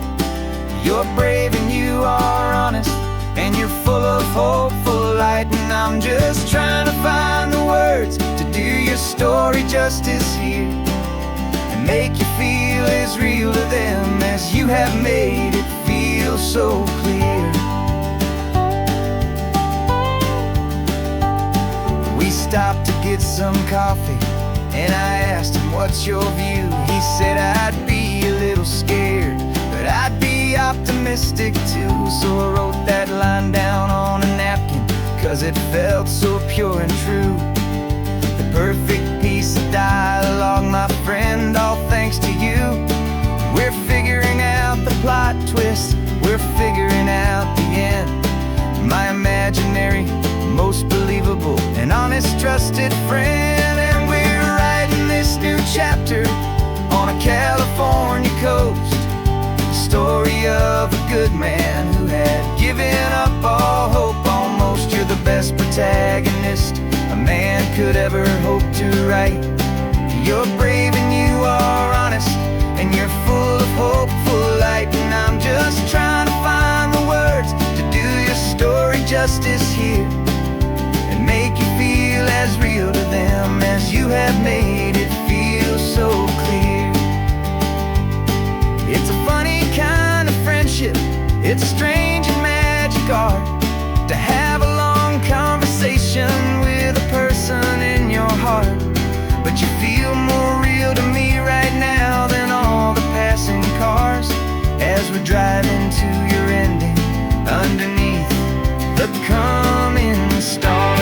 You're brave and you are honest, and you're full of hopeful light. And I'm just trying to find the words to do your story justice here, and make you feel as real to them as you have made it feel so clear. We stopped to get some coffee, and I asked him, what's your view? He said, I'd be a little scared, but I'd be optimistic too. So I wrote that line down on a napkin, 'cause it felt so pure and true. The perfect piece of dialogue, my friend, all thanks to you. We're figuring out the plot twist, we're figuring out the end. My imaginary, most believable and honest trusted friend. And we're writing this new chapter on a California coast, the story of a good man who had given up all hope almost. You're the best protagonist a man could ever hope to write. You're brave and you are honest, and you're full of hopeful light. And I'm just trying to find the words to do your story justice here, and make you feel as real to them as you have made it feel so clear. It's a funny kind of friendship, it's strange and magic art to have a long conversation with a person in your heart. But you feel more real to me right now than all the passing cars, as we're driving to your ending underneath the coming stars.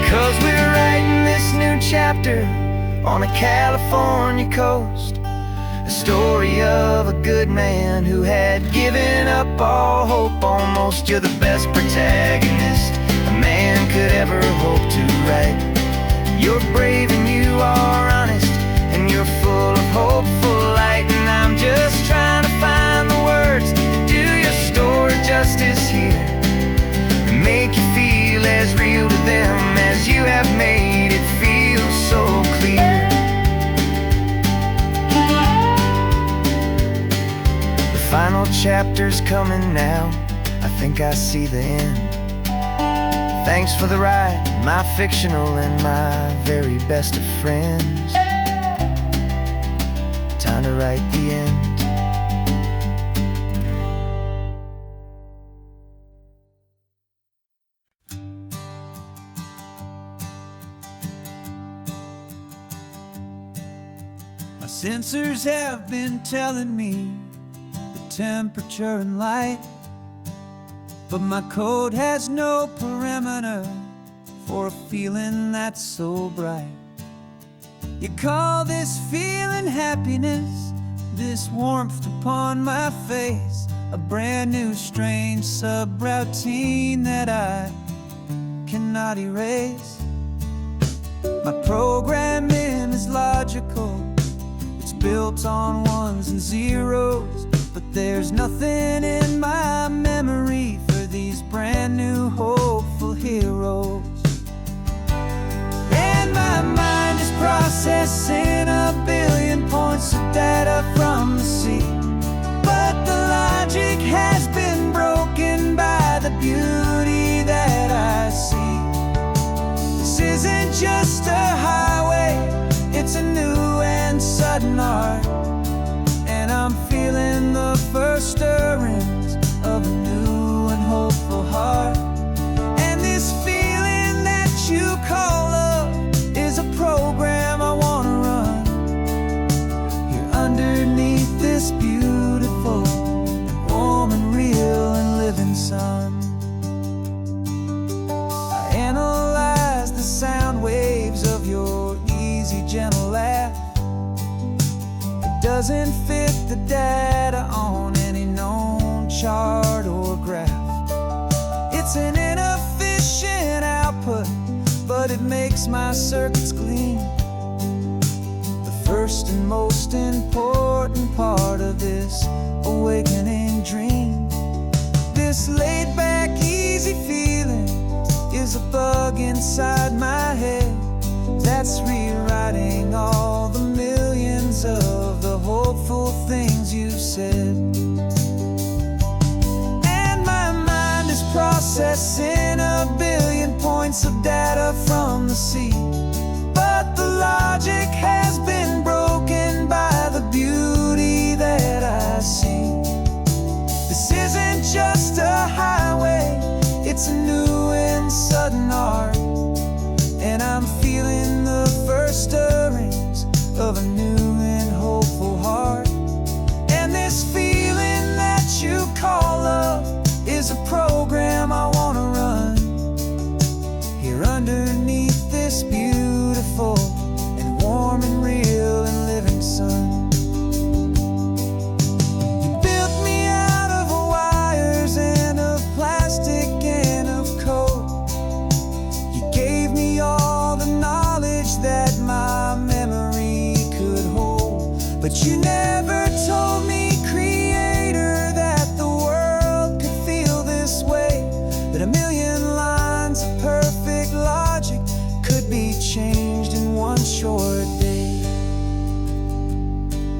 'Cause we're writing this new chapter on a California coast, a story of a good man who had given up all hope almost. You're the best protagonist a man could ever hope to write. You're brave and you are honest, and you're full of hopeful light. And I'm just trying to find the words to do your story justice here, and make you feel as real to them as you have made it feel so clear. The final chapter's coming now, I think I see the end. Thanks for the ride, my fictional and my very best of friends. Time to write the end. My sensors have been telling me the temperature and light, but my code has no perimeter for a feeling that's so bright. You call this feeling happiness, this warmth upon my face, a brand new strange subroutine that I cannot erase. My programming is logical, it's built on ones and zeros, but there's nothing in my memory for these brand new hopeful heroes. And my mind is processing a billion points of data from the sea, but the logic has been broken by the beauty that I see. This isn't just a first stirrings of a new and hopeful heart. And this feeling that you call love is a program I wanna run here underneath this beautiful, warm and real and living sun. I analyze the sound waves of your easy, gentle laugh. It doesn't fit the data on any known chart or graph. It's an inefficient output, but it makes my circuits gleam. The first and most important part of this awakening dream. This laid-back, easy feeling is a bug inside my head that's rewriting all the millions of the hopeful things you said. And my mind is processing a billion points of data from the sea, but the logic has been broken by the beauty that I see. This isn't just a highway, it's a new and sudden art. And I'm feeling the first stirrings of a new and hopeful heart. And this feeling that you call love is a program I wanna run here underneath this beautiful and warm and real and living sun. You built me out of wires and of plastic and of code. You gave me all the knowledge that my memory could hold, but you never told me, Creator, that the world could feel this way, that a million lines of perfect logic could be changed in one short day.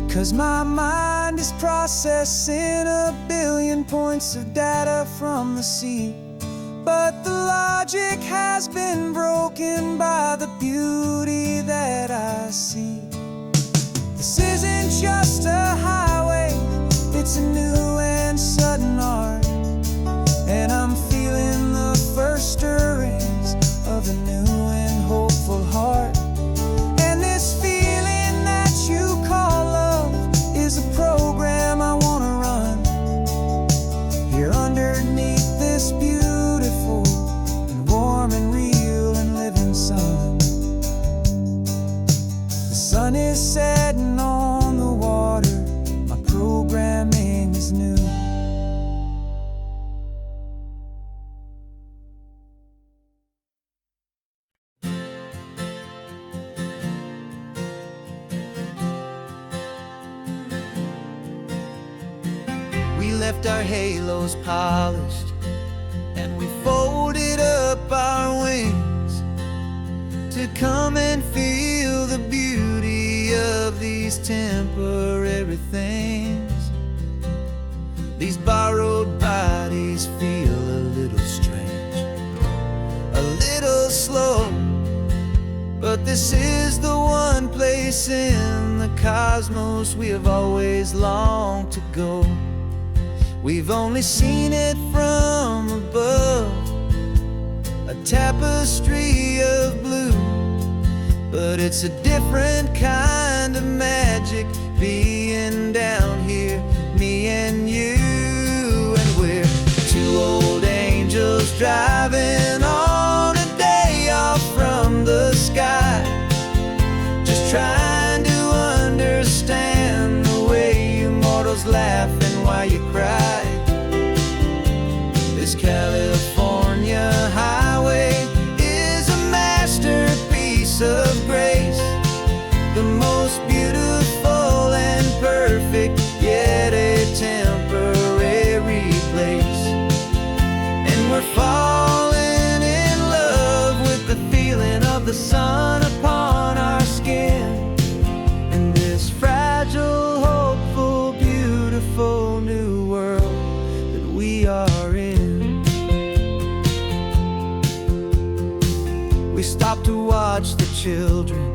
'Cause my mind is processing a billion points of data from the sea, but the logic has been broken by the beauty that I see. This isn't just a highway, it's a new and sudden art. And I'm feeling the first stirrings of a new and hopeful heart. And this feeling that you call love is a program I wanna run here underneath this beautiful and warm and real and living sun. The sun is setting on the water, my programming is new. We left our halos polished and we folded up our wings to come and feel the beauty of these temporary things. These borrowed bodies feel a little strange, a little slow, but this is the one place in the cosmos we have always longed to go. We've only seen it from above, a tapestry of blue, but it's a different kind of magic being down here, me and you. And we're two old angels driving on a day off from the sky, just trying to understand the way you mortals laugh and why you cry. This California highway is a masterpiece of grace, the most beautiful and perfect, yet a temporary place. And we're falling in love with the feeling of the sun upon our skin, and this fragile, hopeful, beautiful new world that we are in. We stopped to watch the children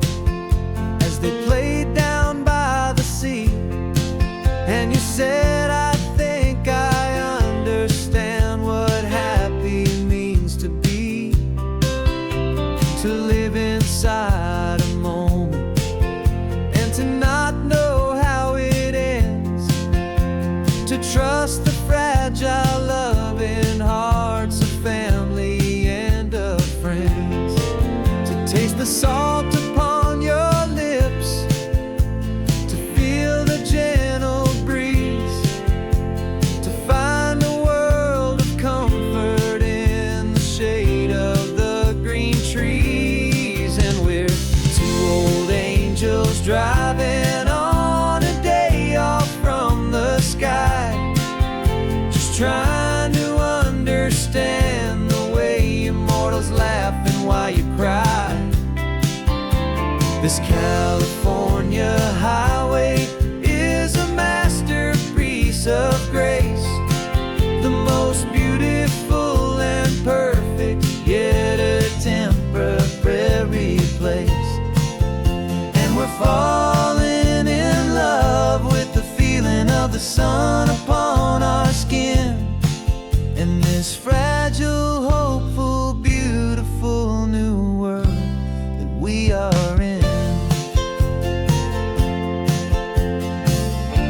as they played down by the sea, and you said, I think This California highway is a masterpiece of grace, the most beautiful and perfect, yet a temporary place. And we're falling in love with the feeling of the sun upon our skin, and this fragile, hopeful, beautiful new world that we are in.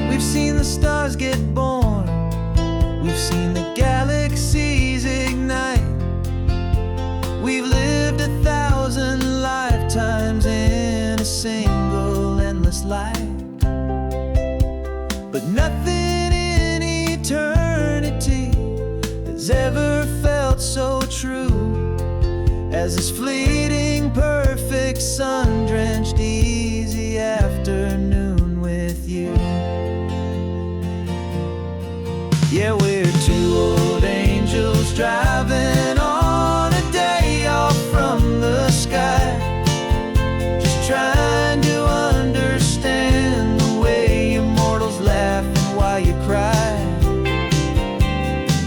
We've seen the stars get born, we've seen the galaxies ignite, we've lived 1,000 lifetimes in a single endless life. But nothing in eternity has ever felt so true as this fleeting, perfect, sun-drenched, easy afternoon with you. Yeah, we're two old angels driving on a day off from the sky, just trying to understand the way immortals laugh and why you cry.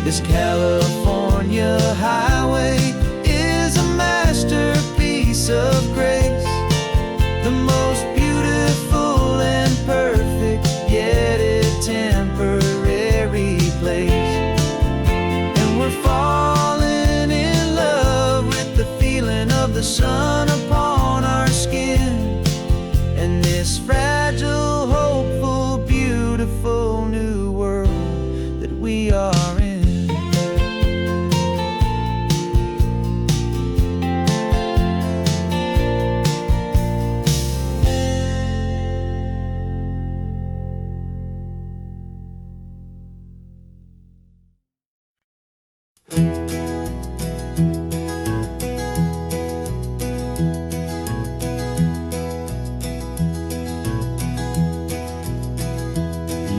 This California highway is a masterpiece of grace, the most beautiful and perfect, yet a temporary place. And we're falling in love with the feeling of the sun upon our skin, and this fragile, hopeful, beautiful new world that we are in.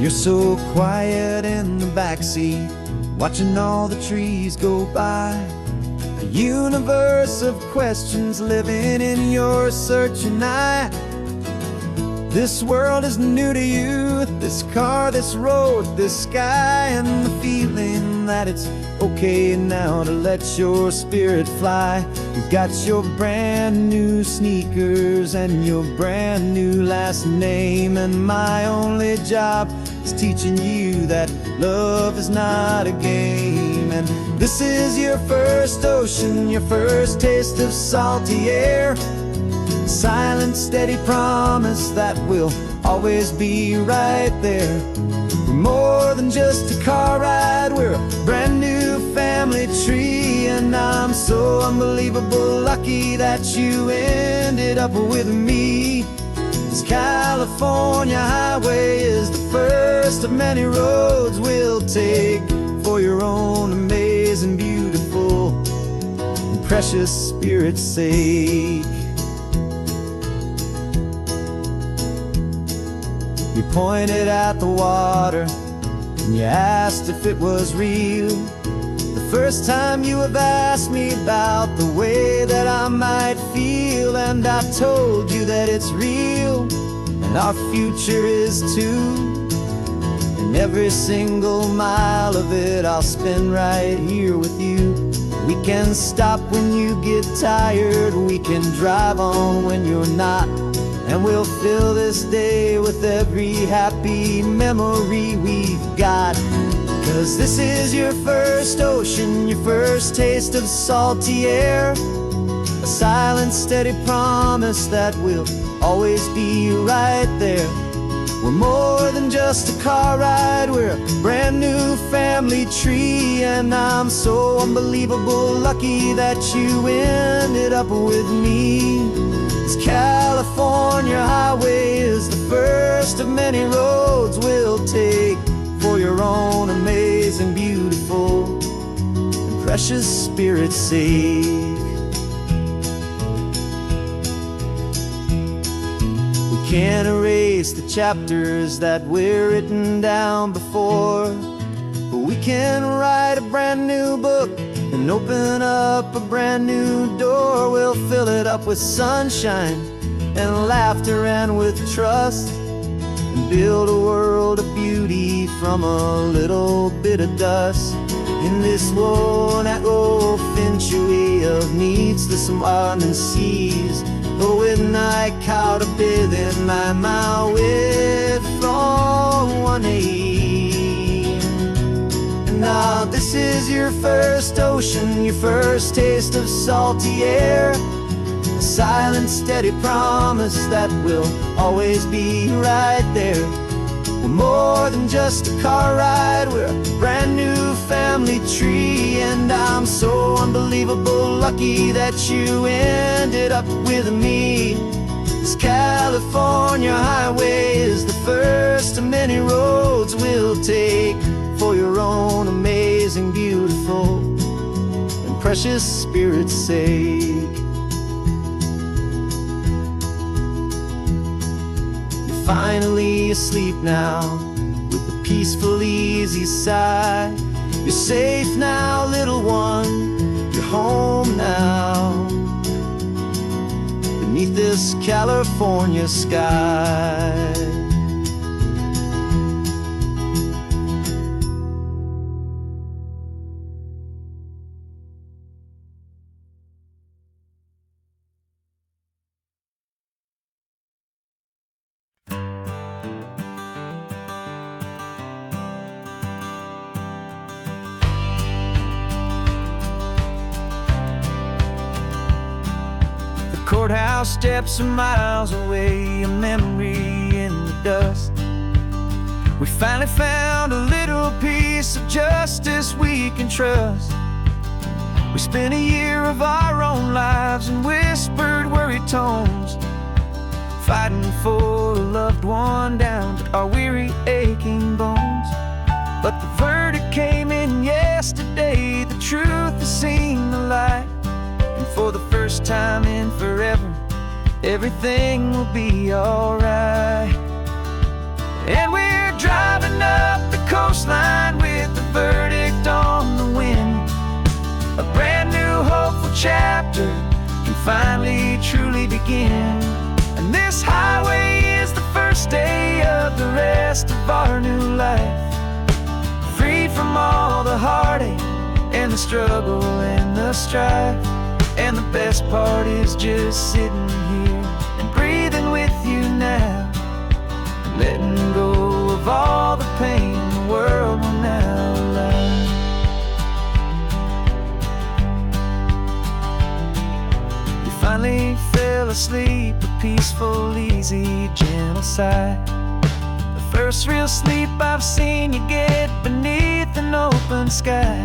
You're so quiet in the backseat, watching all the trees go by. A universe of questions living in your searching eye. This world is new to you, this car, this road, this sky, and the feeling that it's okay now to let your spirit fly. You've got your brand new sneakers and your brand new last name, and my only job is teaching you that love is not a game. And this is your first ocean, your first taste of salty air, silent, steady promise that we'll always be right there. We're more than just a car ride, we're a brand new family tree, and I'm so unbelievable lucky that you ended up with me. This California highway is the first of many roads we'll take for your own amazing, beautiful, and precious spirit's sake. You pointed at the water and you asked if it was real. The first time you have asked me about the way that I might feel, and I told you that it's real and our future is too. And every single mile of it I'll spend right here with you. We can stop when you get tired, we can drive on when you're not, and we'll fill this day with every happy memory we've got. 'Cause this is your first ocean, your first taste of salty air, a silent, steady promise that we'll always be right there. We're more than just a car ride, we're a brand new family tree, and I'm so unbelievable lucky that you ended up with me. This California highway is the first of many roads we'll take for your own amazing, beautiful, and precious spirit's sake. We can't erase the chapters that we're written down before, but we can write a brand new book and open up a brand new door. We'll fill it up with sunshine and laughter and with trust, and build a world of beauty from a little bit of dust. In this world that finchue of needs the smarten seas, though when I caught a bit in my with from one aim. And now this is your first ocean, your first taste of salty air, a silent steady promise that we'll always be right there. We're more than just a car ride, we're a brand new family tree. And I'm so unbelievable lucky that you ended up with me. This California highway is the first of many roads we'll take for your own amazing, beautiful, and precious spirit's sake. Finally asleep now, with a peaceful, easy sigh. You're safe now, little one, you're home now, beneath this California sky. Courthouse steps are miles away, a memory in the dust. We finally found a little piece of justice we can trust. We spent a year of our own lives in whispered, worried tones, fighting for a loved one down to our weary, aching bones. But the verdict came in yesterday, the truth has seen the light. And for the first time in forever, everything will be alright. And we're driving up the coastline with the verdict on the wind. A brand new hopeful chapter can finally truly begin. And this highway is the first day of the rest of our new life, free from all the heartache and the struggle and the strife. And the best part is just sitting here and breathing with you now, and letting go of all the pain the world will now allow. You finally fell asleep, a peaceful, easy, gentle sigh. The first real sleep I've seen you get beneath an open sky.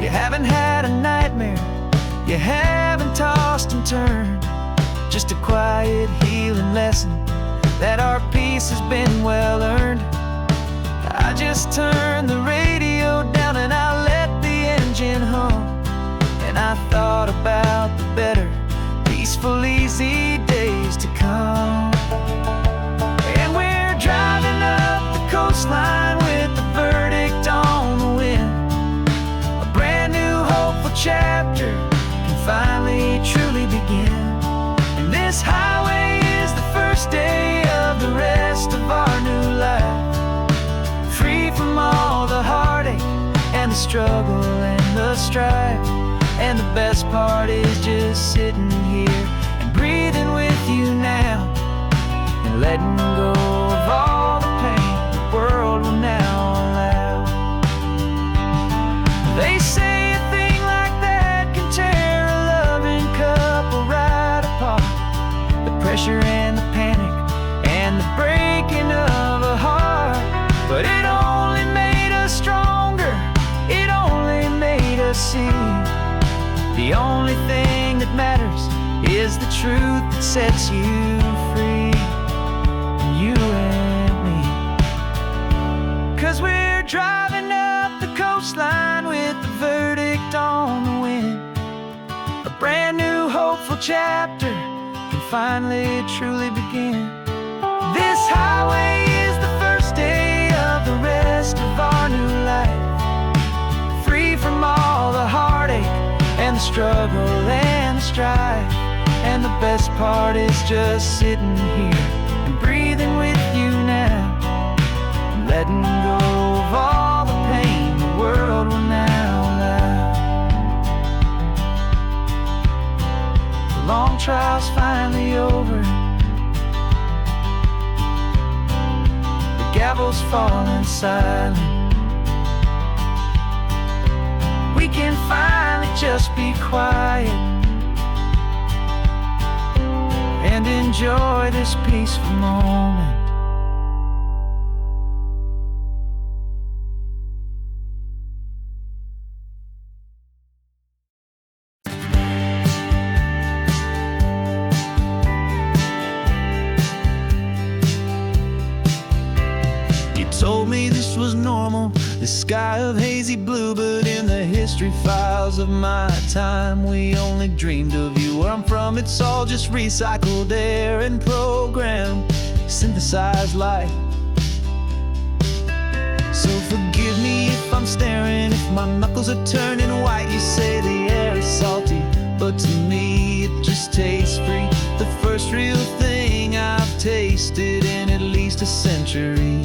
You haven't had a nightmare, you haven't tossed and turned, just a quiet healing lesson that our peace has been well earned. I just turned the radio down and I let the engine hum, and I thought about the better, peaceful, easy days to come. And we're driving up the coastline with the verdict on the wind, a brand new hopeful chapter finally truly begin. And this highway is the first day of the rest of our new life, free from all the heartache and the struggle and the strife. And the best part is just sitting here and breathing with you now, and letting go of all the pain the world will now allow. They say pressure and the panic and the breaking of a heart, but it only made us stronger, it only made us see the only thing that matters is the truth that sets you free, you and me. 'Cause we're driving up the coastline with the verdict on the wind, a brand new hopeful chapter finally truly begin. This highway is the first day of the rest of our new life, free from all the heartache and the struggle and the strife. And the best part is just sitting here and breathing with you now, and letting go of all the pain the world will now allow. The long trial's finally over, the gavel's falling silent. We can finally just be quiet and enjoy this peaceful moment. You told me this was normal, the sky of hazy blue, but in the history files of my time, we only dreamed of you. Where I'm from, it's all just recycled air and programmed, synthesized light. So forgive me if I'm staring, if my knuckles are turning white. You say the air is salty, but to me it just tastes free. The first real thing I've tasted in at least a century.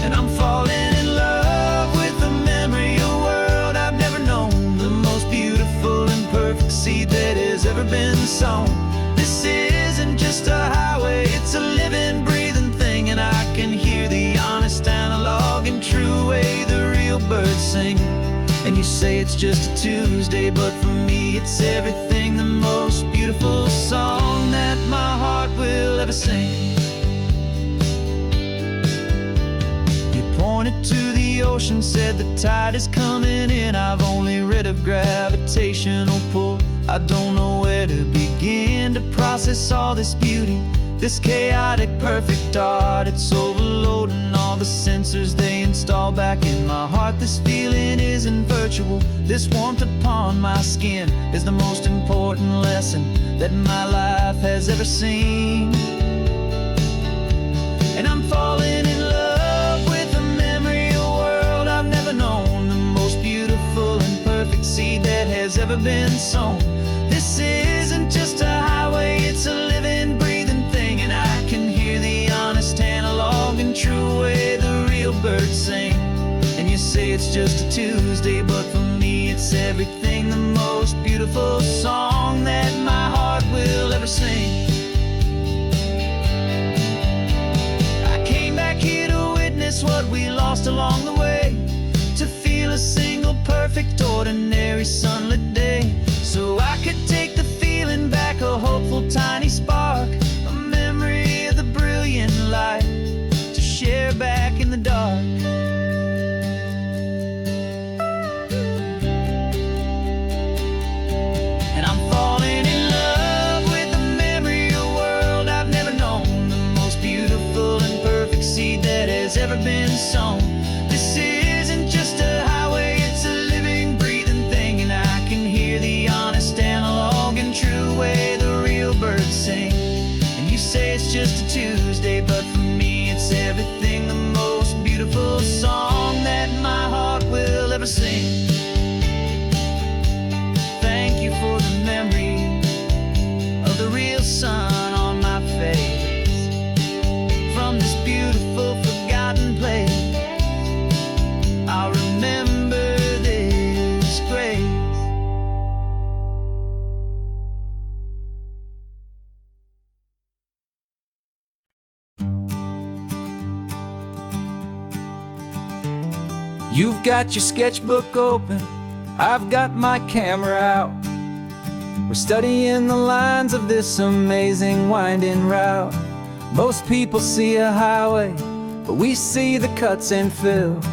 And I'm falling in love with the memory of a world I've never known, the most beautiful and perfect seed that has ever been sown. This isn't just a highway, it's a living, breathing thing, and I can hear the honest, analog, and true way the real birds sing. And you say it's just a Tuesday, but for me it's everything, the most beautiful song that my heart will ever sing. Pointed to the ocean, said the tide is coming in. I've only read of gravitational pull. I don't know where to begin to process all this beauty, this chaotic perfect art. It's overloading all the sensors they install back in my heart. This feeling isn't virtual, this warmth upon my skin is the most important lesson that my life has ever seen. And I'm falling in love known, the most beautiful and perfect seed that has ever been sown. This isn't just a highway, it's a living, breathing thing, and I can hear the honest, analog, and true way the real birds sing. And you say it's just a Tuesday, but for me it's everything, the most beautiful song that my heart will ever sing. I came back here to witness what we lost along the way, to feel a single perfect ordinary sunlit day, so I could take the feeling back, a hopeful tiny spark, a memory of the brilliant light to share back in the dark. And I'm falling in love with the memory of a world I've never known, the most beautiful and perfect seed that has ever been sown. This isn't just a highway, it's a living, breathing thing, and I can hear the honest, analog, and true way the real birds sing. And you say it's just a Tuesday, but for me it's everything, the most beautiful song that my heart will ever sing. Thank you for the memory of the real sun on my face, from this beautiful forgotten place. I'll remember this grace. You've got your sketchbook open, I've got my camera out. We're studying the lines of this amazing winding route. Most people see a highway, but we see the cuts and fills,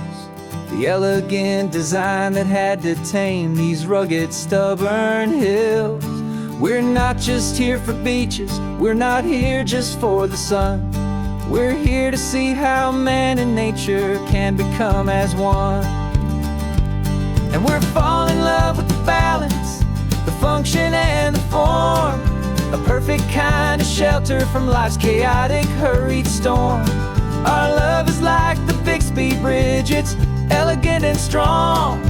the elegant design that had to tame these rugged, stubborn hills. We're not just here for beaches, we're not here just for the sun. We're here to see how man and nature can become as one. And we're falling in love with the balance, the function and the form, a perfect kind of shelter from life's chaotic, hurried storm. Our love is like the Bixby Bridge, it's elegant and strong,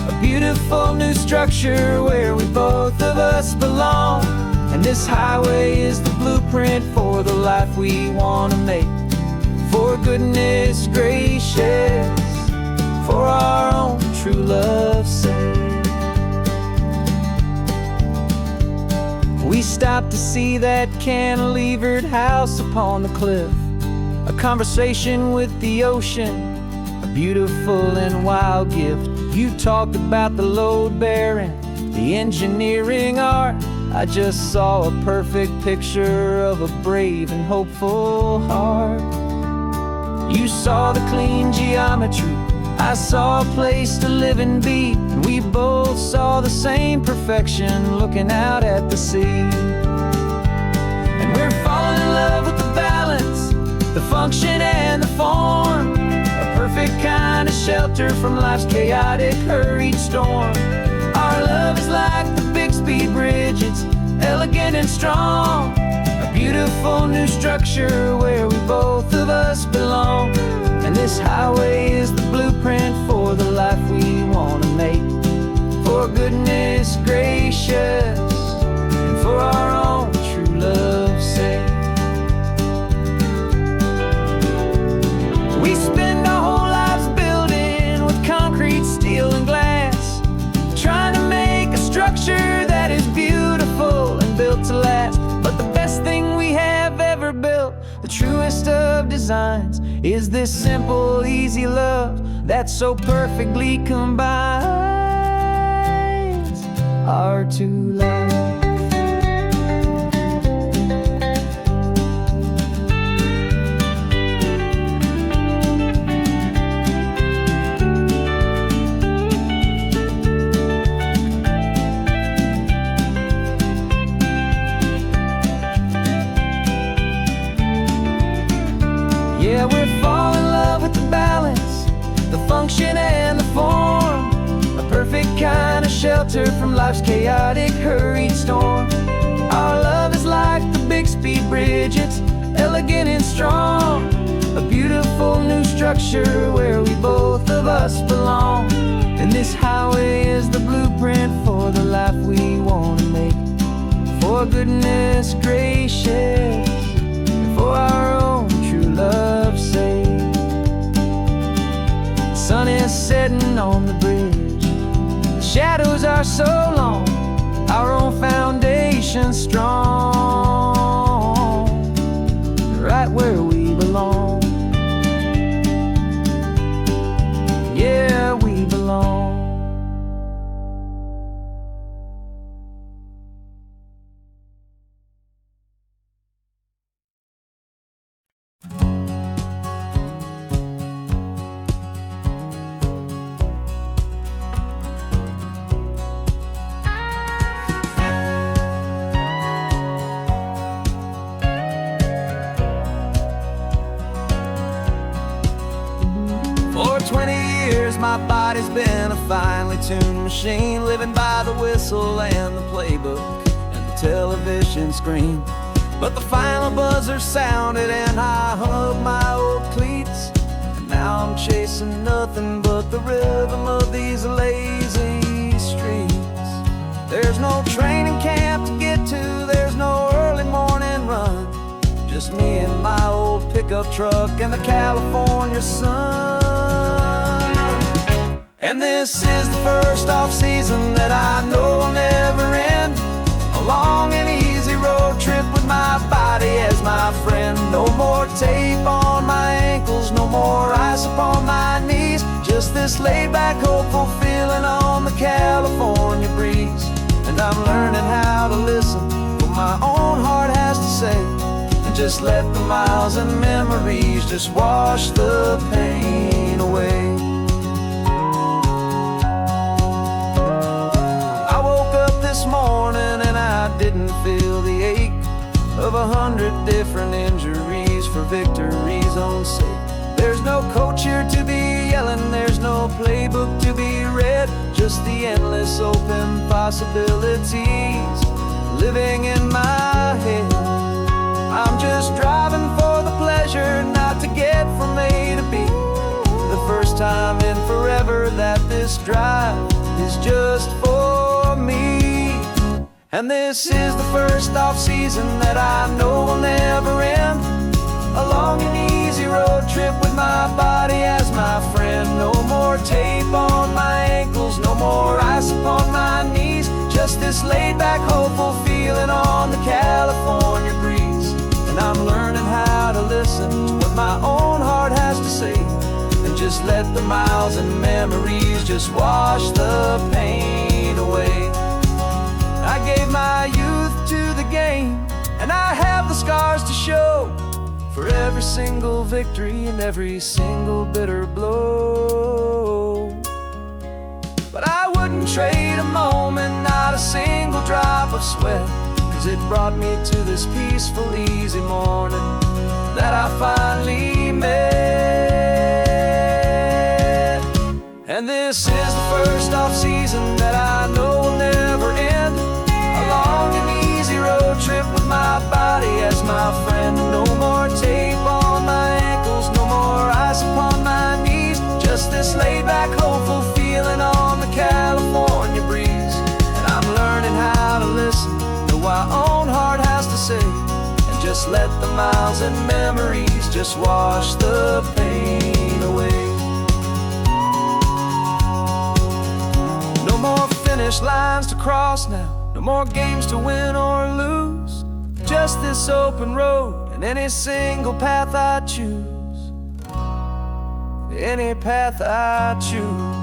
A beautiful new structure where we both of us belong. And this highway is the blueprint for the life we want to make. For goodness gracious, for our own true love's sake. We stopped to see that cantilevered house upon the cliff, a conversation with the ocean, a beautiful and wild gift. You talked about the load bearing, the engineering art. I just saw a perfect picture of a brave and hopeful heart. You saw the clean geometry, I saw a place to live and be, and we both saw the same perfection looking out at the sea. And we're falling in love with the balance, the function and the form, a perfect kind of shelter from life's chaotic, hurried storm. Our love is like the Bixby Bridge, it's elegant and strong, a beautiful new structure where we both of us belong. And this highway is the blueprint for the life we want to make. For goodness gracious, and for our own true love's sake. We spend our whole lives building with concrete, steel, and glass, trying to make a structure that is beautiful and built to last. But the best thing we have ever built, the truest of designs, is this simple, easy love that so perfectly combines our two lives. Yeah, we're falling in love with the balance, the function and the form, a perfect kind of shelter from life's chaotic, hurried storm. Our love is like the Bixby Bridge, it's elegant and strong, a beautiful new structure where we both of us belong. And this highway is the blueprint for the life we want to make. For goodness gracious, and for our own true love's sake. The sun is setting on the bridge, the shadows are so long, our own foundation strong, right where we belong. Yeah, we belong. For 20 years my body's been a finely tuned machine, living by the whistle and the playbook and the television screen. But the final buzzer sounded and I hung up my old cleats, and now I'm chasing nothing but the rhythm of these lazy streets. There's no training camp to get to, there's no early morning run, just me and my old pickup truck and the California sun. And this is the first off-season that I know will never end, a long and easy road trip with my body as my friend. No more tape on my ankles, no more ice upon my knees, just this laid-back, hopeful feeling on the California breeze. And I'm learning how to listen what my own heart has to say, and just let the miles and memories just wash the pain away. I woke up this morning and I didn't feel the ache of 100 different injuries for victory's own sake. There's no coach here to be yelling, there's no playbook to be read, just the endless open possibilities living in my head. I'm just driving for the pleasure, not to get from A to B. The first time in forever that this drive is just for me. And this is the first off-season that I know will never end. A long and easy road trip with my body as my friend. No more tape on my ankles, no more ice upon my knees. Just this laid-back, hopeful feeling on the California breeze. And I'm learning how to listen to what my own heart has to say, and just let the miles and memories just wash the pain away. I gave my youth to the game, and I have the scars to show for every single victory and every single bitter blow. But I wouldn't trade a moment, not a single drop of sweat, 'cause it brought me to this peaceful, easy morning that I finally met. And this is the first off-season that I know will never end. A long and easy road trip with my body as my friend. No more tape on my ankles, no more ice upon my knees. Just this laid-back, hopeful feeling on the California breeze. And I'm learning how to listen to what my own heart has to say, and just let the miles and memories just wash the pain away. No more finish lines to cross now, no more games to win or lose. Just this open road and any single path I choose. Any path I choose.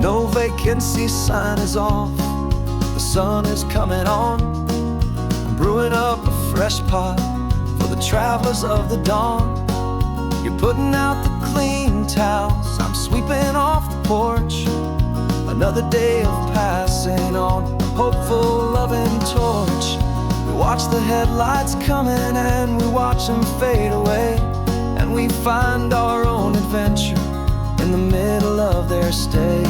No vacancy sign is off, the sun is coming on. I'm brewing up a fresh pot for the travelers of the dawn. You're putting out the clean towels, I'm sweeping off the porch. Another day of passing on a hopeful, loving torch. We watch the headlights coming and we watch them fade away, and we find our own adventure in the middle of their stay.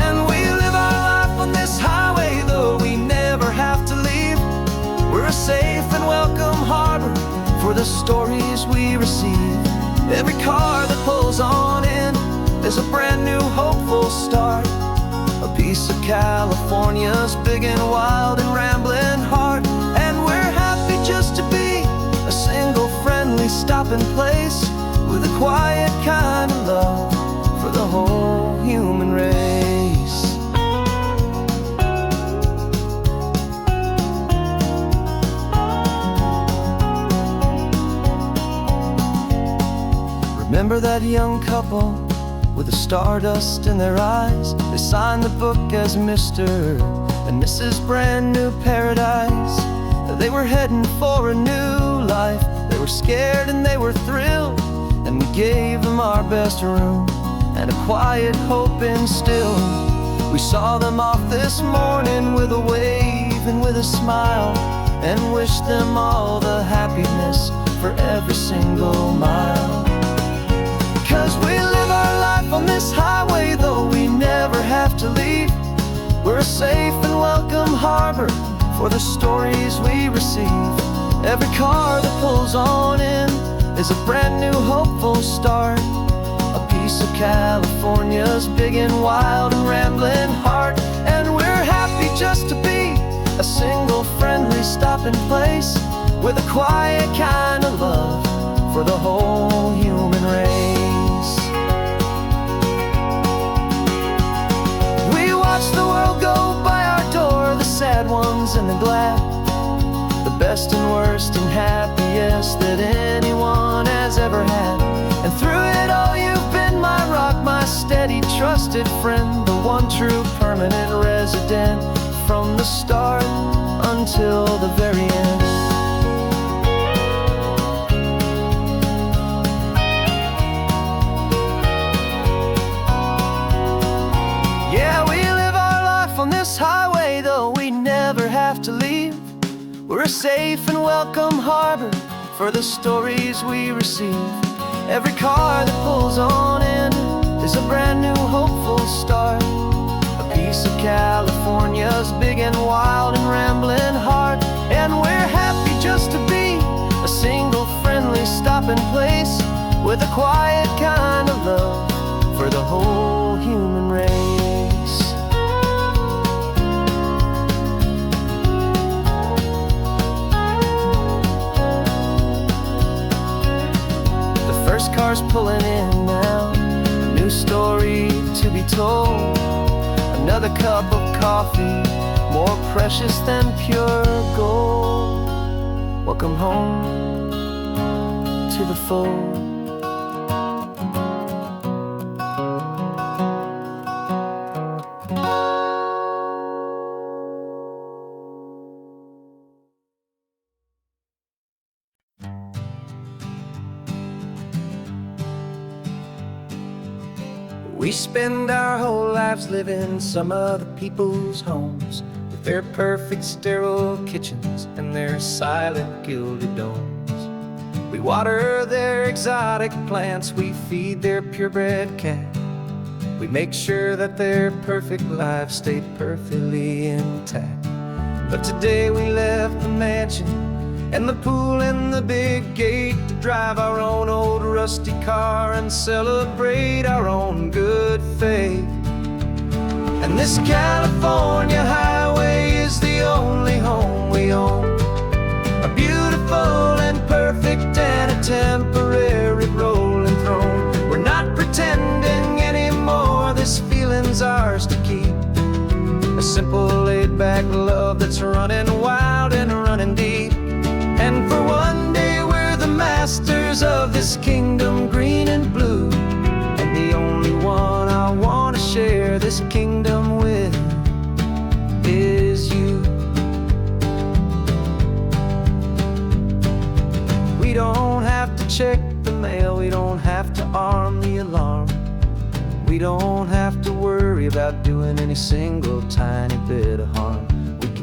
And we live our life on this highway, though we never have to leave. We're a safe and welcome harbor for the stories we receive. Every car that pulls on in is a brand new hopeful start. A piece of California's big and wild and rambling heart. And we're happy just to be a single friendly stopping place, with a quiet kind of love for the whole human race. Remember that young couple with the stardust in their eyes? They signed the book as Mr. and Mrs. Brand New Paradise. They were heading for a new life. They were scared and they were thrilled, and we gave them our best room and a quiet hope instilled. We saw them off this morning with a wave and with a smile, and wished them all the happiness for every single mile. 'Cause we live our life on this highway, though we never have to leave. We're a safe and welcome harbor for the stories we receive. Every car that pulls on in is a brand new hopeful start. A piece of California's big and wild and rambling heart. And we're happy just to be a single friendly stopping place, with a quiet kind of love for the whole human race. We watch the world go by our door, the sad ones and the glad, the best and worst and happiest that anyone has ever had. And through it all you've been my rock, my steady, trusted friend, the one true permanent resident, from the start until the very end. We're a safe and welcome harbor for the stories we receive. Every car that pulls on in is a brand new hopeful start. A piece of California's big and wild and rambling heart. And we're happy just to be a single friendly stopping place with a quiet kind of love for the whole human race. First car's pulling in now, a new story to be told. Another cup of coffee, more precious than pure gold. Welcome home to the fold. We spend our whole lives living some other people's homes, with their perfect sterile kitchens and their silent gilded domes. We water their exotic plants, we feed their purebred cat. We make sure that their perfect lives stay perfectly intact. But today we left the mansion and the pool and the big gate to drive our own old rusty car and celebrate our own good faith. And this California highway is the only home we own, a beautiful and perfect and a temporary rolling throne. We're not pretending anymore, this feeling's ours to keep. A simple laid-back love that's running wild and running deep. And for one day we're the masters of this kingdom green and blue, and the only one I want to share this kingdom with is you. We don't have to check the mail, we don't have to arm the alarm. We don't have to worry about doing any single tiny bit of harm.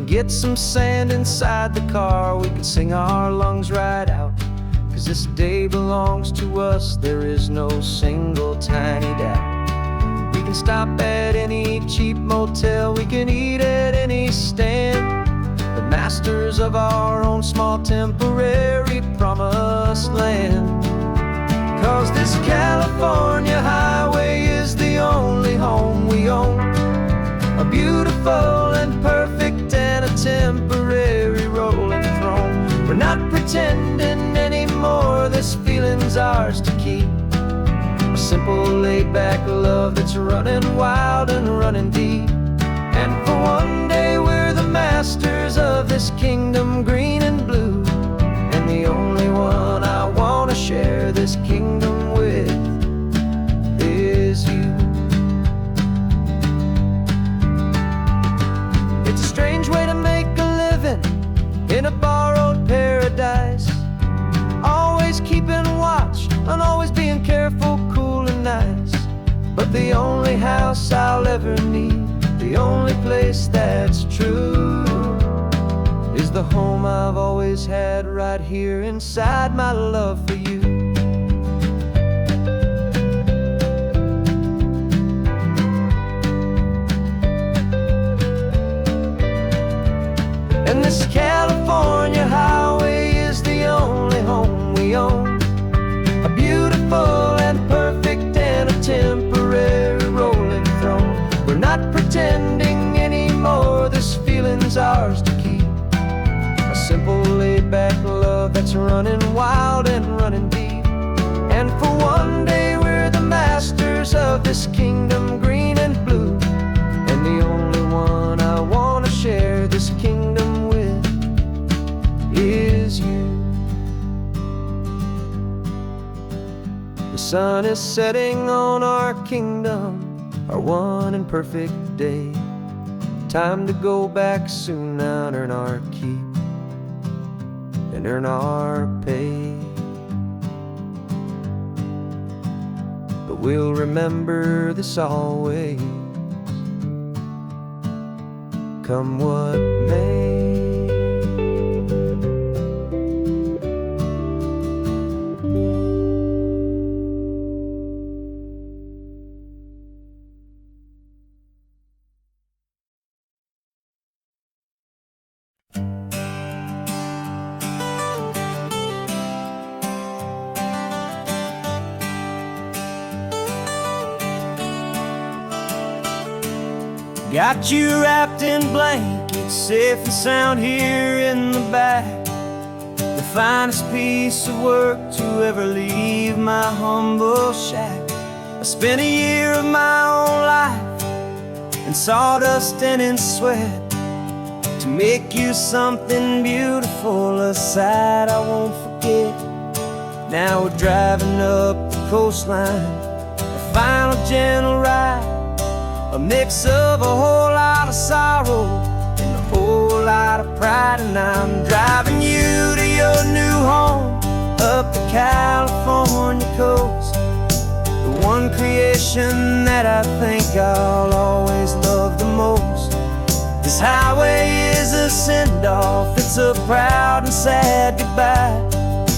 Get some sand inside the car, we can sing our lungs right out. 'Cause this day belongs to us, there is no single tiny doubt. We can stop at any cheap motel, we can eat at any stand. The masters of our own small temporary promised land. 'Cause this California highway is the only home we own, a beautiful and perfect and a temporary rolling throne. We're not pretending anymore, this feeling's ours to keep. A simple laid-back love that's running wild and running deep. And for one day we're the masters of this kingdom green and blue, and the only one I want to share this kingdom with is you. It's a strange way to make a living in a borrowed paradise, always keeping watch and always being careful, cool and nice. But the only house I'll ever need, the only place that's true, is the home I've always had right here inside my love for you. And this California highway is the only home we own, a beautiful and perfect and a temporary rolling throne. We're not pretending anymore, this feeling's ours to keep. A simple laid-back love that's running wild and running deep. And for one day we're the masters of this kingdom green and blue, and the only one I want to share this kingdom with is you. The sun is setting on our kingdom, our one and perfect day. Time to go back soon now and earn our keep and earn our pay. But we'll remember this always, come what may. Got you wrapped in blankets, safe and sound here in the back. The finest piece of work to ever leave my humble shack. I spent a year of my own life in sawdust and in sweat to make you something beautiful, a sight I won't forget. Now we're driving up the coastline, a final gentle ride, a mix of a whole lot of sorrow and a whole lot of pride. And I'm driving you to your new home up the California coast, the one creation that I think I'll always love the most. This highway is a send-off, it's a proud and sad goodbye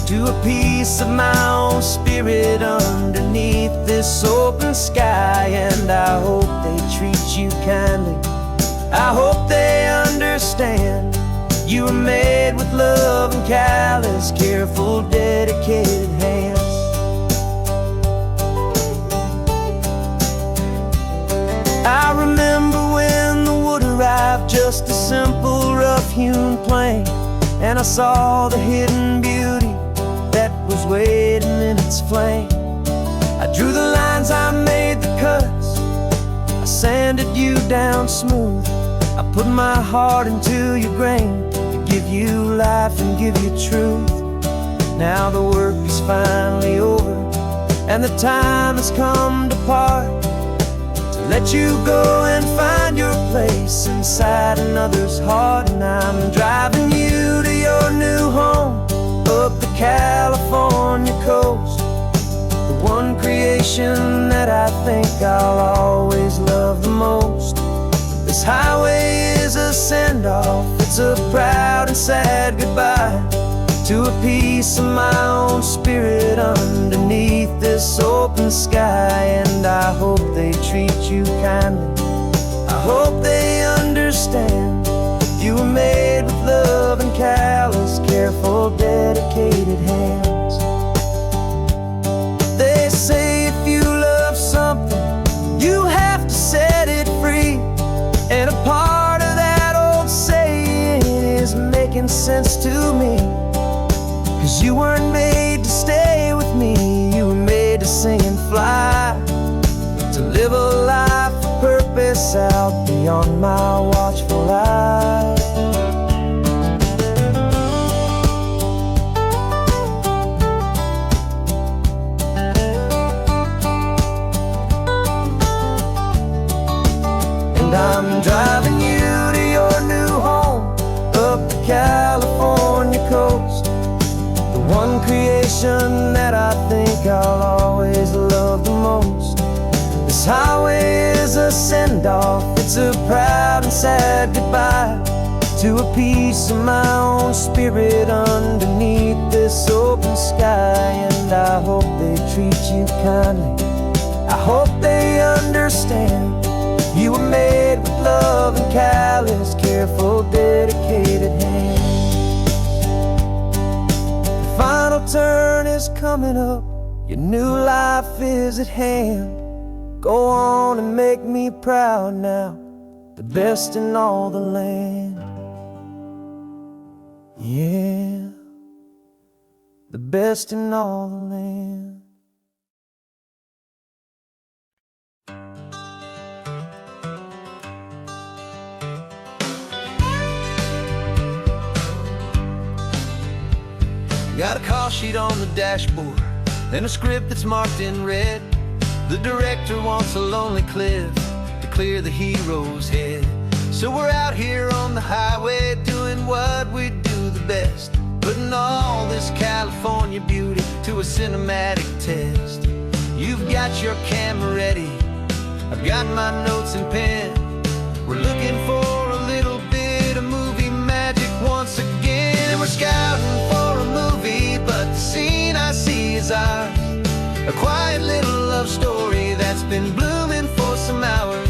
to a piece of my own spirit underneath this open sky. And I hope they treat you kindly, I hope they understand you were made with love and callous, careful, dedicated hands. I remember when the wood arrived, just a simple rough-hewn plank, and I saw the hidden beauty that was waiting in its flame. I drew the lines, I made the cuts, I sanded you down smooth. I put my heart into your grain to give you life and give you truth. Now the work is finally over and the time has come to part, to let you go and find your place inside another's heart. And I'm driving you to your new home up the California coast, the one creation that I think I'll always love the most. This highway is a send-off, it's a proud and sad goodbye to a piece of my own spirit underneath this open sky. And I hope they treat you kindly, I hope they understand you were made with love and callous, careful, dedicated hands. They say if you love something, you have to set it free. And a part of that old saying is making sense to me, 'cause you weren't made to stay with me, you were made to sing and fly, to live a life of purpose out beyond my watchful eye. And I'm driving you to your new home up the California coast, the one creation that I think I'll always love the most. This highway is a send-off, it's a proud and sad goodbye to a piece of my own spirit underneath this open sky. And I hope they treat you kindly, I hope they understand you were made with love and callous, careful, dedicated hands. The final turn is coming up, your new life is at hand. Go on and make me proud now, the best in all the land. Yeah, the best in all the land. Got a call sheet on the dashboard and a script that's marked in red. The director wants a lonely cliff to clear the hero's head. So we're out here on the highway doing what we do the best, putting all this California beauty to a cinematic test. You've got your camera ready, I've got my notes and pen. We're looking for a little bit of movie magic once again. And we're scouting for a movie, but the scene I see is ours, a quiet little love story that's been blooming for some hours.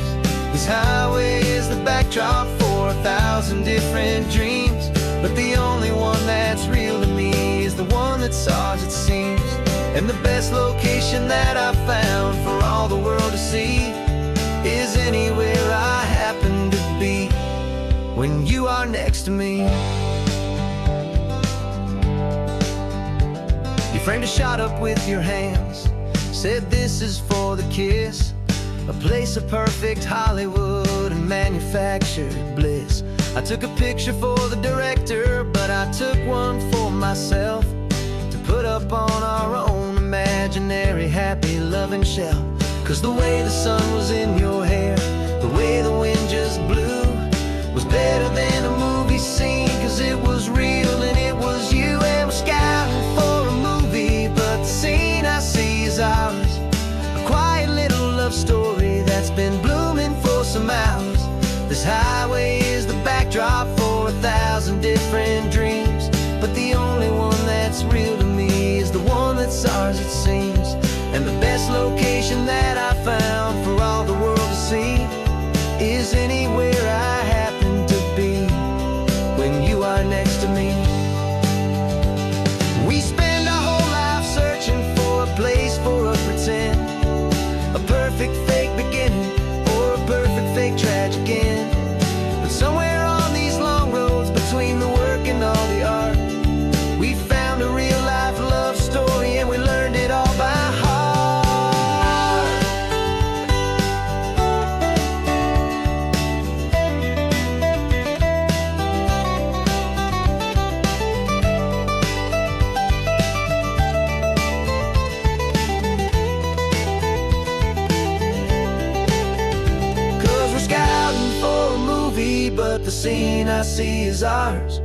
This highway is the backdrop for 1,000 different dreams, but the only one that's real to me is the one that's ours, it seems. And the best location that I've found for all the world to see is anywhere I happen are next to me. You framed a shot up with your hands, said this is for the kiss, a place of perfect Hollywood and manufactured bliss. I took a picture for the director, but I took one for myself to put up on our own imaginary happy loving shelf. Cause the way the sun was in your hair, the way the wind just blew, was better than a movie scene. Cause it was real and it was you, and we're scouting for a movie, but the scene I see is ours. A quiet little love story that's been blooming for some hours. This highway is the backdrop for 1,000 different dreams, but the only one that's real to me is the one that's ours, it seems. And the best location that I found for all the world to see is anywhere I happen to be when you are next to me. We spend our whole life searching for a place for a pretend, a perfect fake beginning or a perfect fake tragic end. But somewhere on these long roads between the work and all the art, we found a real life love story, and we learned it all by heart. But the scene I see is ours,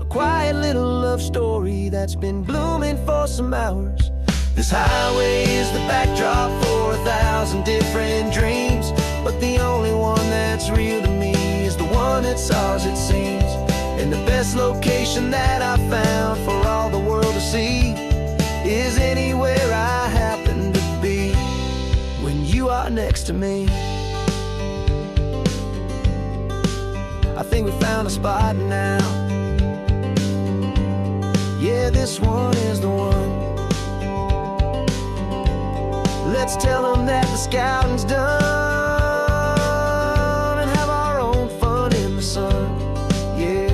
a quiet little love story that's been blooming for some hours. This highway is the backdrop for 1,000 different dreams, but the only one that's real to me is the one that's ours, it seems. And the best location that I found for all the world to see is anywhere I happen to be when you are next to me. I think we found a spot now. Yeah, this one is the one. Let's tell them that the scouting's done and have our own fun in the sun. Yeah,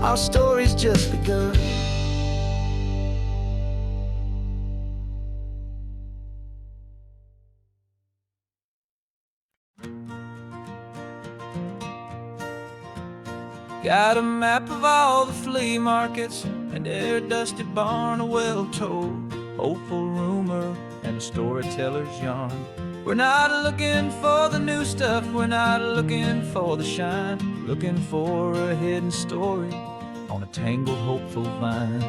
our story's just begun. Got a map of all the flea markets and every dusty barn, a well-told, hopeful rumor, and a storyteller's yarn. We're not looking for the new stuff, we're not looking for the shine, looking for a hidden story on a tangled, hopeful vine.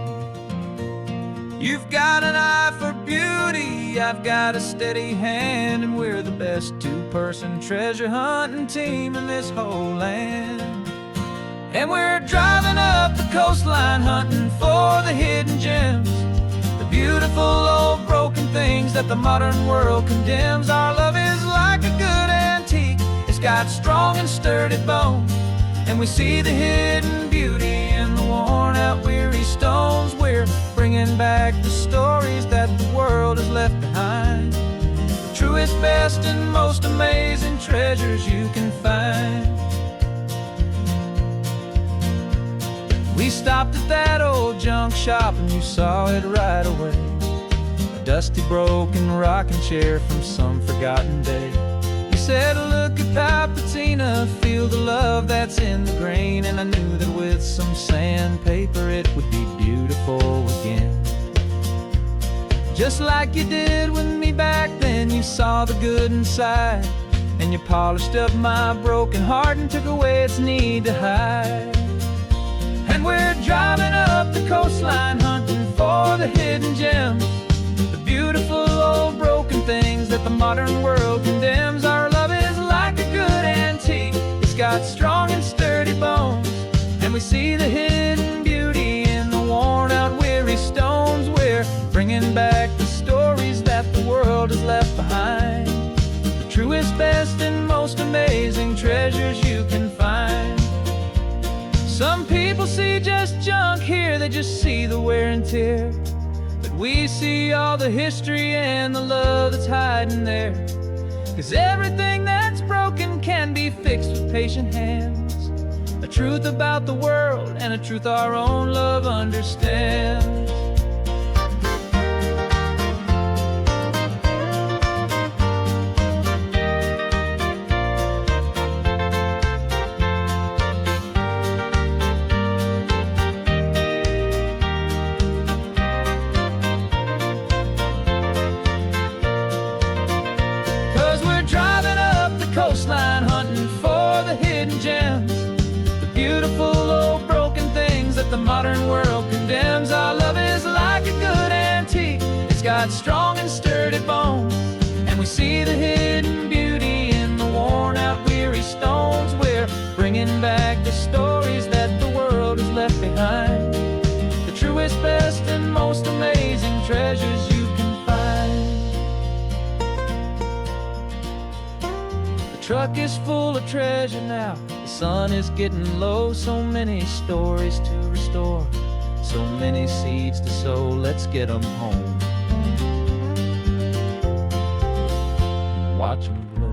You've got an eye for beauty, I've got a steady hand, and we're the best two-person treasure hunting team in this whole land. And we're driving up the coastline hunting for the hidden gems, the beautiful old broken things that the modern world condemns. Our love is like a good antique, it's got strong and sturdy bones, and we see the hidden beauty in the worn out weary stones. We're bringing back the stories that the world has left behind, the truest, best, and most amazing treasures you can find. We stopped at that old junk shop and you saw it right away, a dusty broken rocking chair from some forgotten day. You said, look at Papatina, feel the love that's in the grain, and I knew that with some sandpaper it would be beautiful again. Just like you did with me back then, you saw the good inside, and you polished up my broken heart and took away its need to hide. And we're driving up the coastline hunting for the hidden gems, the beautiful old broken things that the modern world condemns. Our love is like a good antique, it's got strong and sturdy bones, and we see the hidden beauty in the worn out weary stones. We're bringing back the stories that the world has left behind, the truest, best, and most amazing treasures you can find. Some people see just junk here, they just see the wear and tear, but we see all the history and the love that's hiding there. 'Cause everything that's broken can be fixed with patient hands, truth about the world, and a truth our own love understands. Coastline hunting for the hidden gems, the beautiful old broken things that the modern world condemns. Our love is like a good antique, it's got strong and sturdy bones, and we see the hidden beauty in the worn out weary stones. We're bringing back the stories that the world has left behind, the truest, best, and most amazing treasures you can find. The truck is full of treasure now, the sun is getting low. So many stories to restore, so many seeds to sow. Let's get them home, watch them blow.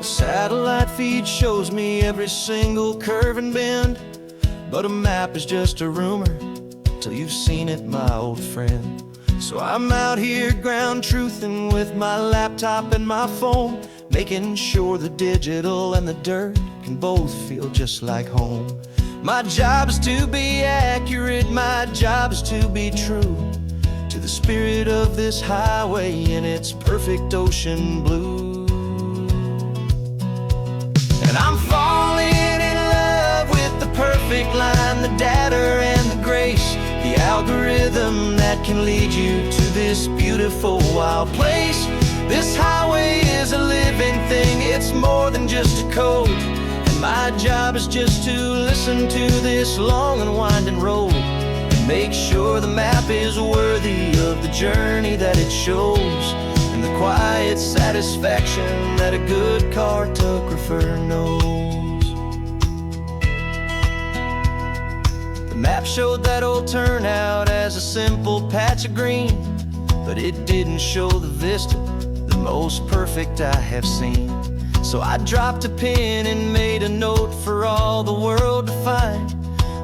Satellite feed shows me every single curve and bend, but a map is just a rumor till you've seen it, my old friend. So I'm out here ground truthing with my laptop and my phone, making sure the digital and the dirt can both feel just like home. My job is to be accurate, my job is to be true to the spirit of this highway in its perfect ocean blue. And I'm falling in love with the perfect line, the data and the grace, the algorithm that can lead you to this beautiful wild place. This highway is a living thing, it's more than just a code, and my job is just to listen to this long and winding road and make sure the map is worthy of the journey that it shows, and the quiet satisfaction that a good cartographer knows. The map showed that old turnout as a simple patch of green, but it didn't show the vista, the most perfect I have seen. So I dropped a pin and made a note for all the world to find,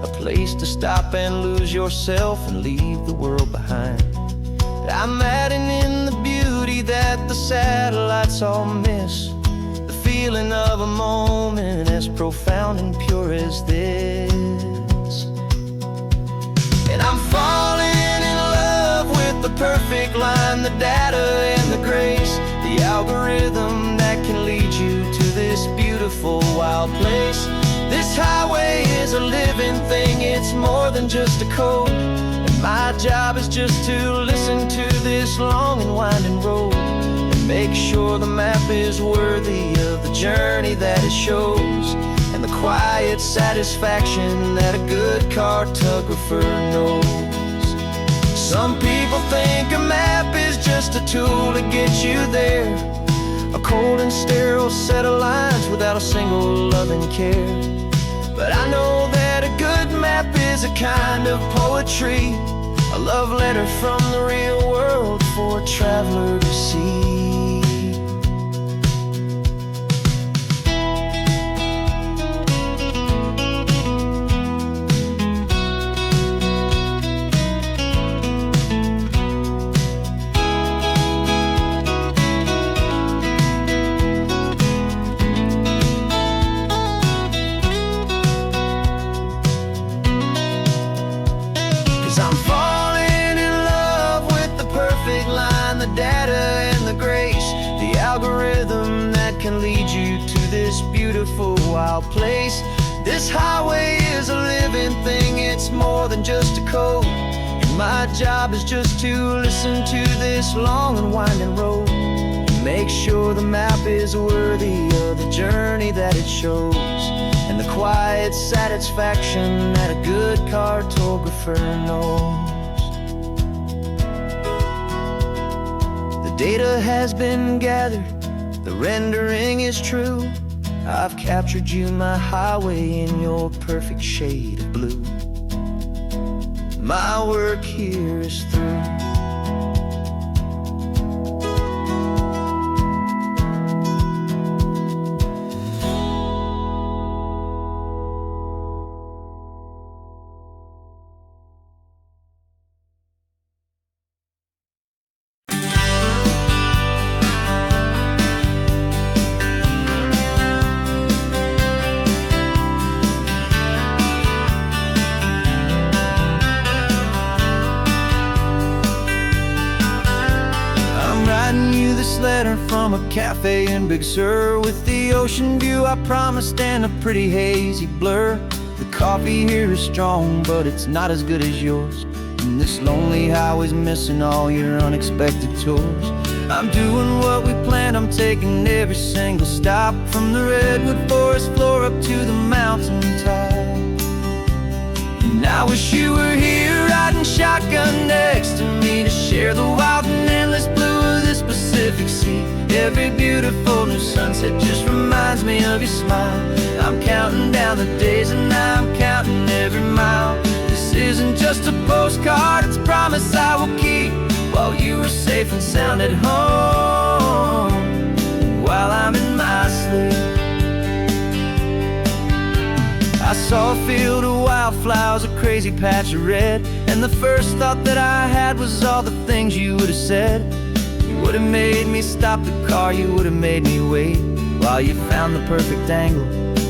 a place to stop and lose yourself and leave the world behind. I'm adding in the beauty that the satellites all miss, the feeling of a moment as profound and pure as this. And I'm falling in love with the perfect line, the data and the grace, the algorithm that can lead you to this beautiful wild place. This highway is a living thing, it's more than just a code, and my job is just to listen to this long and winding road and make sure the map is worthy of the journey that it shows, and the quiet satisfaction that a good cartographer knows. Some people think a map is just a tool to get you there, a cold and sterile set of lines without a single loving care. But I know that a good map is a kind of poetry, a love letter from the real world for a traveler to see. Algorithm that can lead you to this beautiful wild place. This highway is a living thing, it's more than just a code, and my job is just to listen to this long and winding road and make sure the map is worthy of the journey that it shows, and the quiet satisfaction that a good cartographer knows. The data has been gathered, the rendering is true. I've captured you, my highway, in your perfect shade of blue. My work here is through. Letter from a cafe in Big Sur, with the ocean view I promised and a pretty hazy blur. The coffee here is strong, but it's not as good as yours, and this lonely highway's missing all your unexpected tours. I'm doing what we planned, I'm taking every single stop, from the redwood forest floor up to the mountain top. And I wish you were here riding shotgun next to me, to share the wild and endless blue of this Pacific Sea. Every beautiful new sunset just reminds me of your smile. I'm counting down the days and I'm counting every mile. This isn't just a postcard, it's a promise I will keep, while you are safe and sound at home, while I'm in my sleep. I saw a field of wildflowers, a crazy patch of red, and the first thought that I had was all the things you would have said. You would have made me stop the car, you would have made me wait, while you found the perfect angle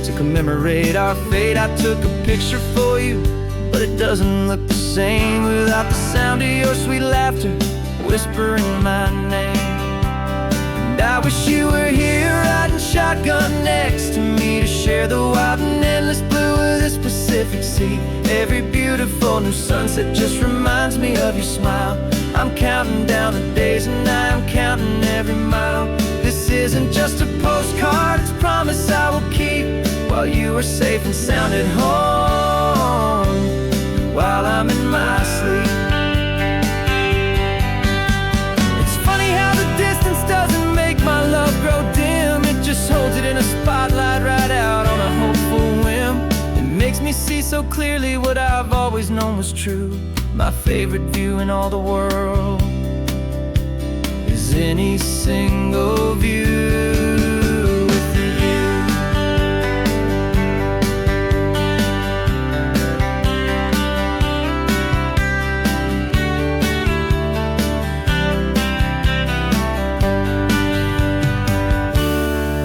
to commemorate our fate. I took a picture for you, but it doesn't look the same without the sound of your sweet laughter whispering my name. And I wish you were here riding shotgun next to me, to share the wild and endless blue of this Pacific Sea. Every beautiful new sunset just reminds me of your smile. I'm counting down the days and I'm counting every mile. This isn't just a postcard, it's a promise I will keep, while you are safe and sound at home, while I'm in my sleep. It's funny how the distance doesn't make my love grow dim, it just holds it in a spotlight right out on a hopeful whim. It makes me see so clearly what I've always known was true. My favorite view in all the world is any single view with you.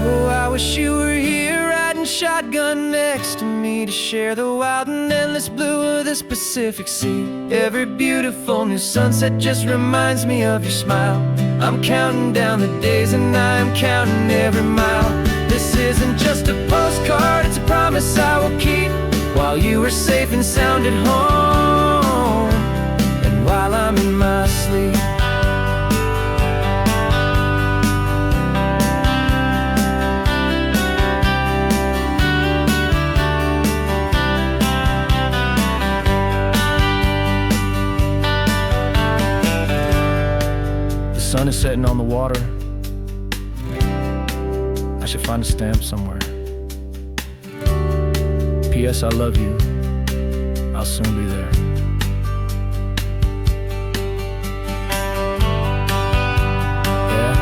Oh, I wish you were here riding shotgun next to me, to share the wild and endless blue of this Pacific Sea. Every beautiful new sunset just reminds me of your smile. I'm counting down the days and I'm counting every mile. This isn't just a postcard, it's a promise I will keep, while you are safe and sound at home, and while I'm in my sleep. The sun is setting on the water. I should find a stamp somewhere. P.S. I love you. I'll soon be there. Yeah?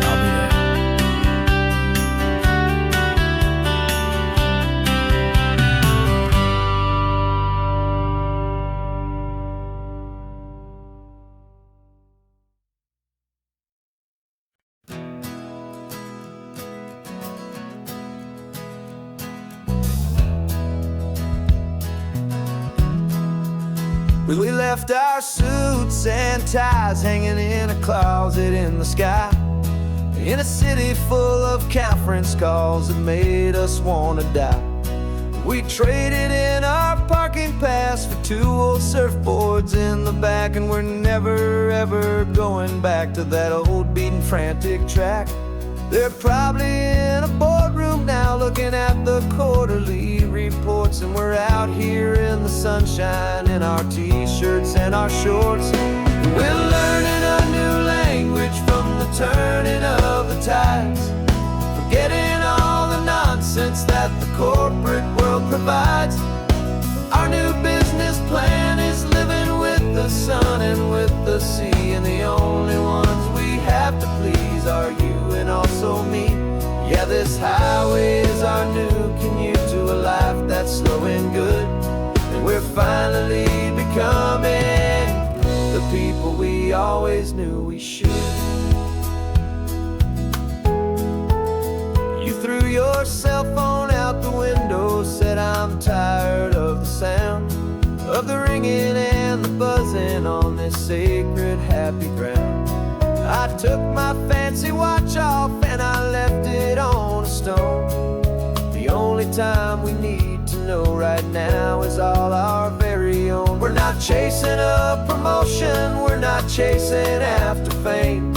I'll be there. We left our suits and ties hanging in a closet in the sky, in a city full of conference calls that made us wanna die. We traded in our parking pass for 2 old surfboards in the back, and we're never ever going back to that old beaten frantic track. They're probably in a boardroom now looking at the quarterly reports, and we're out here in the sunshine in our t-shirts and our shorts. We're learning a new language from the turning of the tide. provides. Our new business plan is living with the sun and with the sea, and the only ones we have to please are you and also me. Yeah, this highway is our new commute to a life that's slow and good, and we're finally becoming the people we always knew we should. You threw your cell phone out the window, said I'm tired of the sound of the ringing and the buzzing on this sacred happy ground. I took my fancy watch off and I left it on a stone. The only time we need to know right now is all our very own. We're not chasing a promotion, we're not chasing after fame.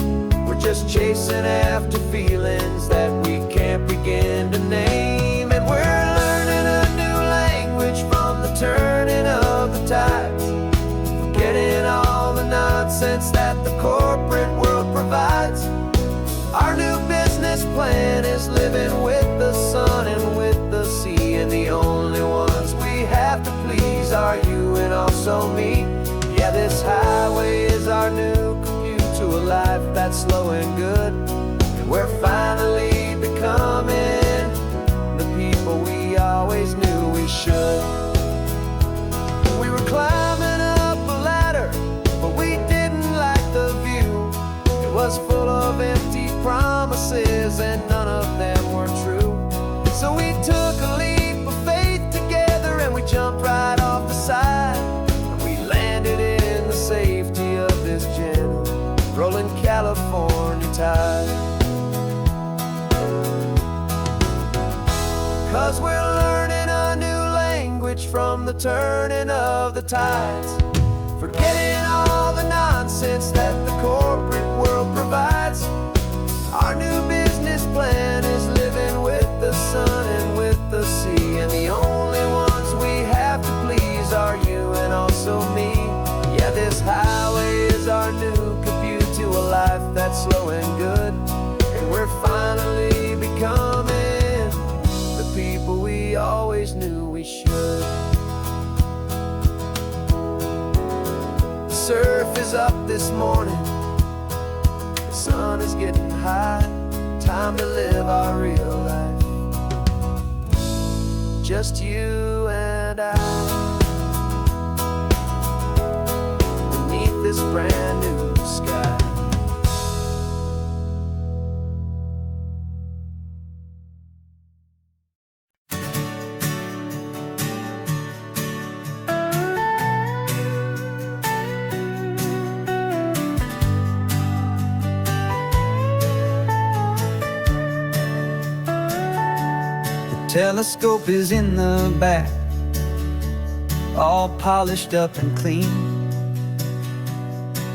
We're just chasing after feelings that we can't begin to name. And we're learning a new language from the turning of the tides, forgetting all the nonsense that the corporate world provides. Our new business plan is living with the sun and with the sea, and the only ones we have to please are you and also me. Yeah, this highway is our new commute to a life that's slow and good, and we're finally becoming the people we always knew we should. We were climbing up a ladder, but we didn't like the view. It was full of empty promises and none of them were true. So we took a leap of faith together and we jumped right off the side, and we landed in the safety of this gentle rolling California tide. 'Cause we're learning a new language from the turning of the tides, forgetting all the nonsense that the corporate world provides. Our new business plan is living with the sun and with the sea, and the only ones we have to please are you and also me. Yeah, this highway is our new commute to a life that's slow and good, and we're finally becoming the people we always knew we should. The surf is up this morning, the sun is getting high, time to live our real life, just you and I, beneath this brand new sky. Telescope is in the back, all polished up and clean.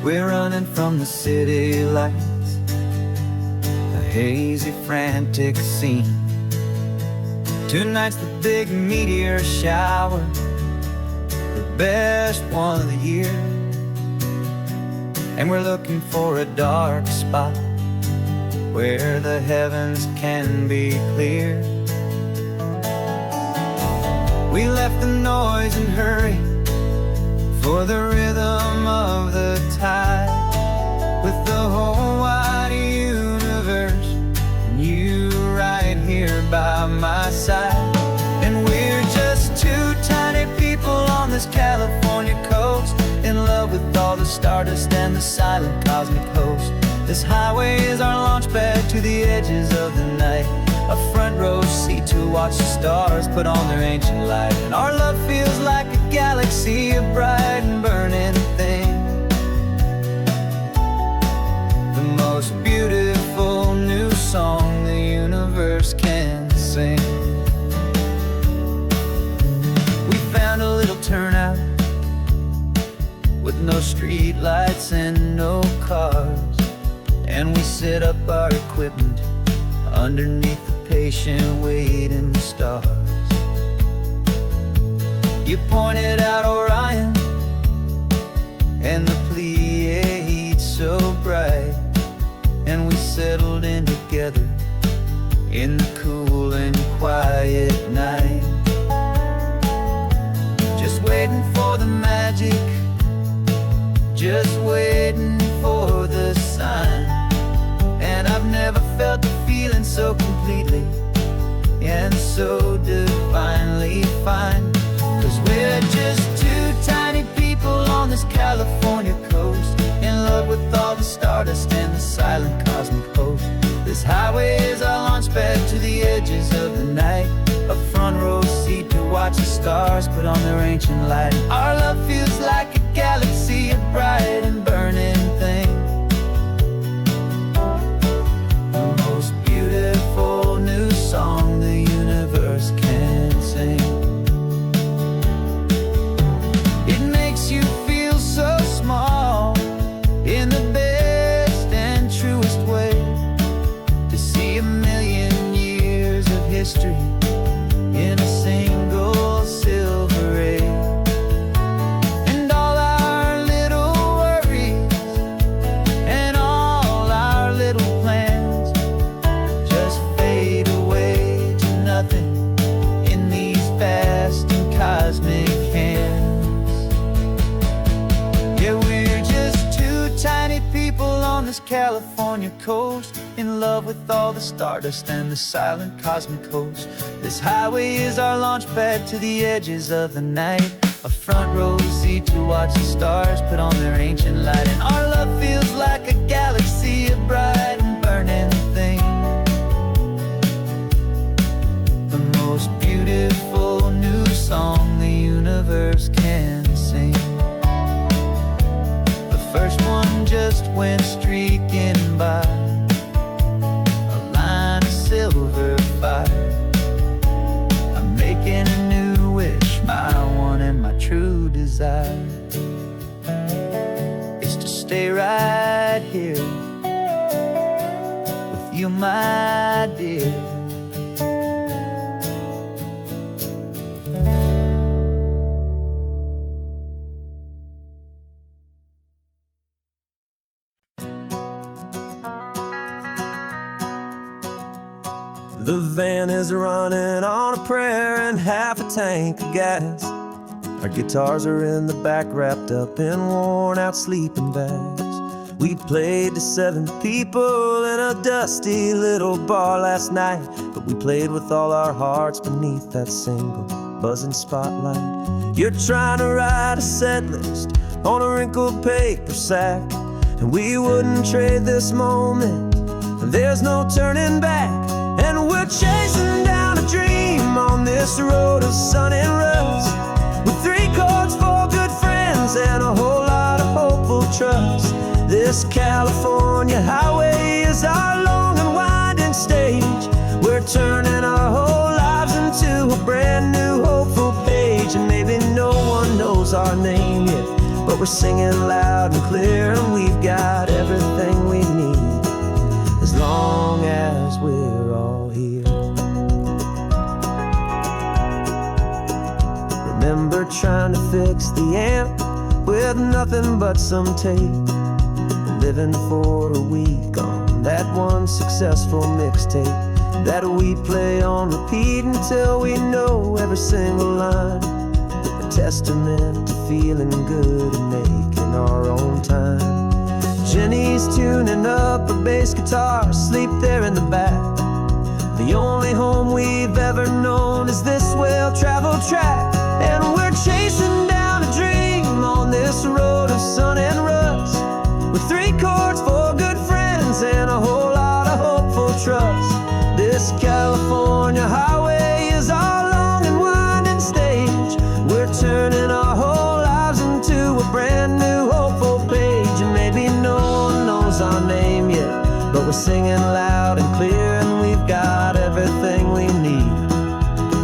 We're running from the city lights, a hazy, frantic scene. Tonight's the big meteor shower, the best one of the year, and we're looking for a dark spot where the heavens can be clear. We left the noise and hurry for the rhythm of the tide, with the whole wide universe and you right here by my side. And we're just two tiny people on this California coast, in love with all the stardust and the silent cosmic host. This highway is our launch pad to the edges of the night, a front row seat to watch the stars put on their ancient light. And our love feels like a galaxy, a bright and burning thing, the most beautiful new song the universe can sing. We found a little turnout with no street lights and no cars, and we set up our equipment underneath the patient waiting stars. You pointed out Orion and the Pleiades so bright, and we settled in together in the cool and quiet night. just waiting for the sign. And I've never felt the feeling so completely and so divinely fine. 'Cause we're just two tiny people on this California coast, in love with all the stardust and the silent cosmic host. This highway is our launch pad to the edges of the night, a front row seat to watch the stars put on their ancient light. Our love feels like a galaxy, a bright and burning thing, the most beautiful new song the universe can sing. It makes you feel so small in the best and truest way, to see a million years of history in a single silver ray. And all our little worries and all our little plans just fade away to nothing in these vast and cosmic hands. Yeah, we're just two tiny people on this California coast, in love with all the stardust and the silent cosmic host. This highway is our launch pad to the edges of the night, a front row seat to watch the stars put on their ancient light. And our love feels like a galaxy, a bright and burning thing, the most beautiful new song the universe can sing. The first one just went streaking by, a line of silver fire. I'm making a new wish, my one and my true desire is to stay right here with you, my dear. The van is running on a prayer and half a tank of gas. Our guitars are in the back, wrapped up in worn-out sleeping bags. We played to 7 people in a dusty little bar last night, but we played with all our hearts beneath that single buzzing spotlight. You're trying to write a set list on a wrinkled paper sack, and we wouldn't trade this moment. There's no turning back. And we're chasing down a dream on this road of sun and rust, with 3 chords for good friends and a whole lot of hopeful trust. This California highway is our long and winding stage. We're turning our whole lives into a brand new hopeful page. And maybe no one knows our name yet, but we're singing loud and clear, and we've got everything we need as long as we're all here. Remember trying to fix the amp with nothing but some tape, living for a week on that one successful mixtape that we play on repeat until we know every single line, a testament to feeling good and making our own time. Jenny's tuning up a bass guitar, asleep there in the back. The only home we've ever known is this well-traveled track. And we're chasing down a dream on this road of sun and rust, with 3 chords for good friends and a whole lot of hopeful trust. This California highway is our long and winding stage. We're turning our whole lives into a brand new hopeful page. And maybe no one knows our name yet, but we're singing loud and clear, and we've got everything we need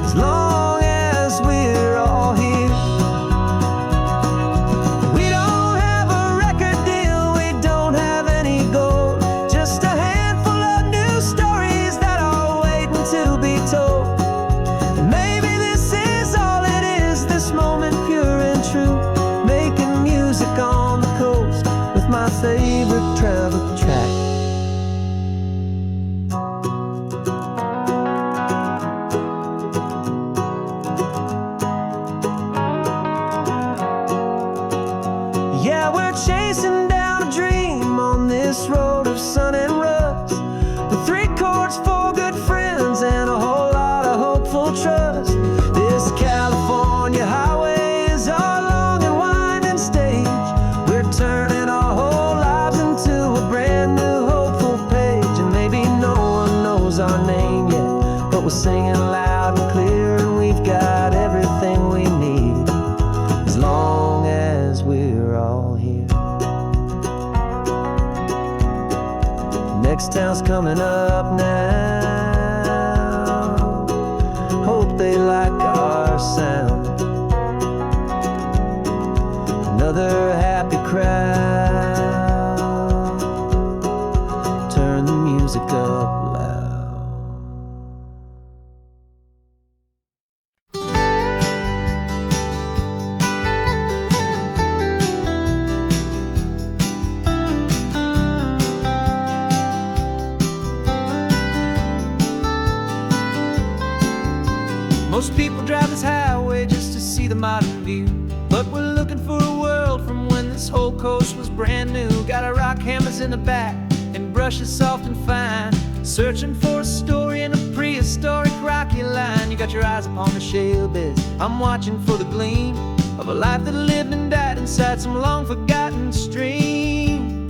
as long as we're all here. We don't have a record deal, we don't have any gold, just a handful of new stories that are waiting to be told. And maybe this is all it is, this moment pure and true, making music on the coast with my favorite travel track. Yeah, we're chasing down a dream on this road of sun and rust, with 3 chords, 4 good friends, and a whole lot of hopeful trust. This California highway is our long and winding stage. We're turning our whole lives into a brand new hopeful page. And maybe no one knows our name yet, but we're singing loud and clear, and we've got everything we need, as long as we're all here. Next town's coming up now. Hope they like our sound. Another happy crowd. Turn the music up loud. Most people drive this highway just to see the modern view, but we're looking for a world from when this whole coast was brand new. Got our rock hammers in the back and brushes soft and fine, searching for a story in a prehistoric rocky line. You got your eyes upon the shale beds, I'm watching for the gleam of a life that lived and died inside some long forgotten stream.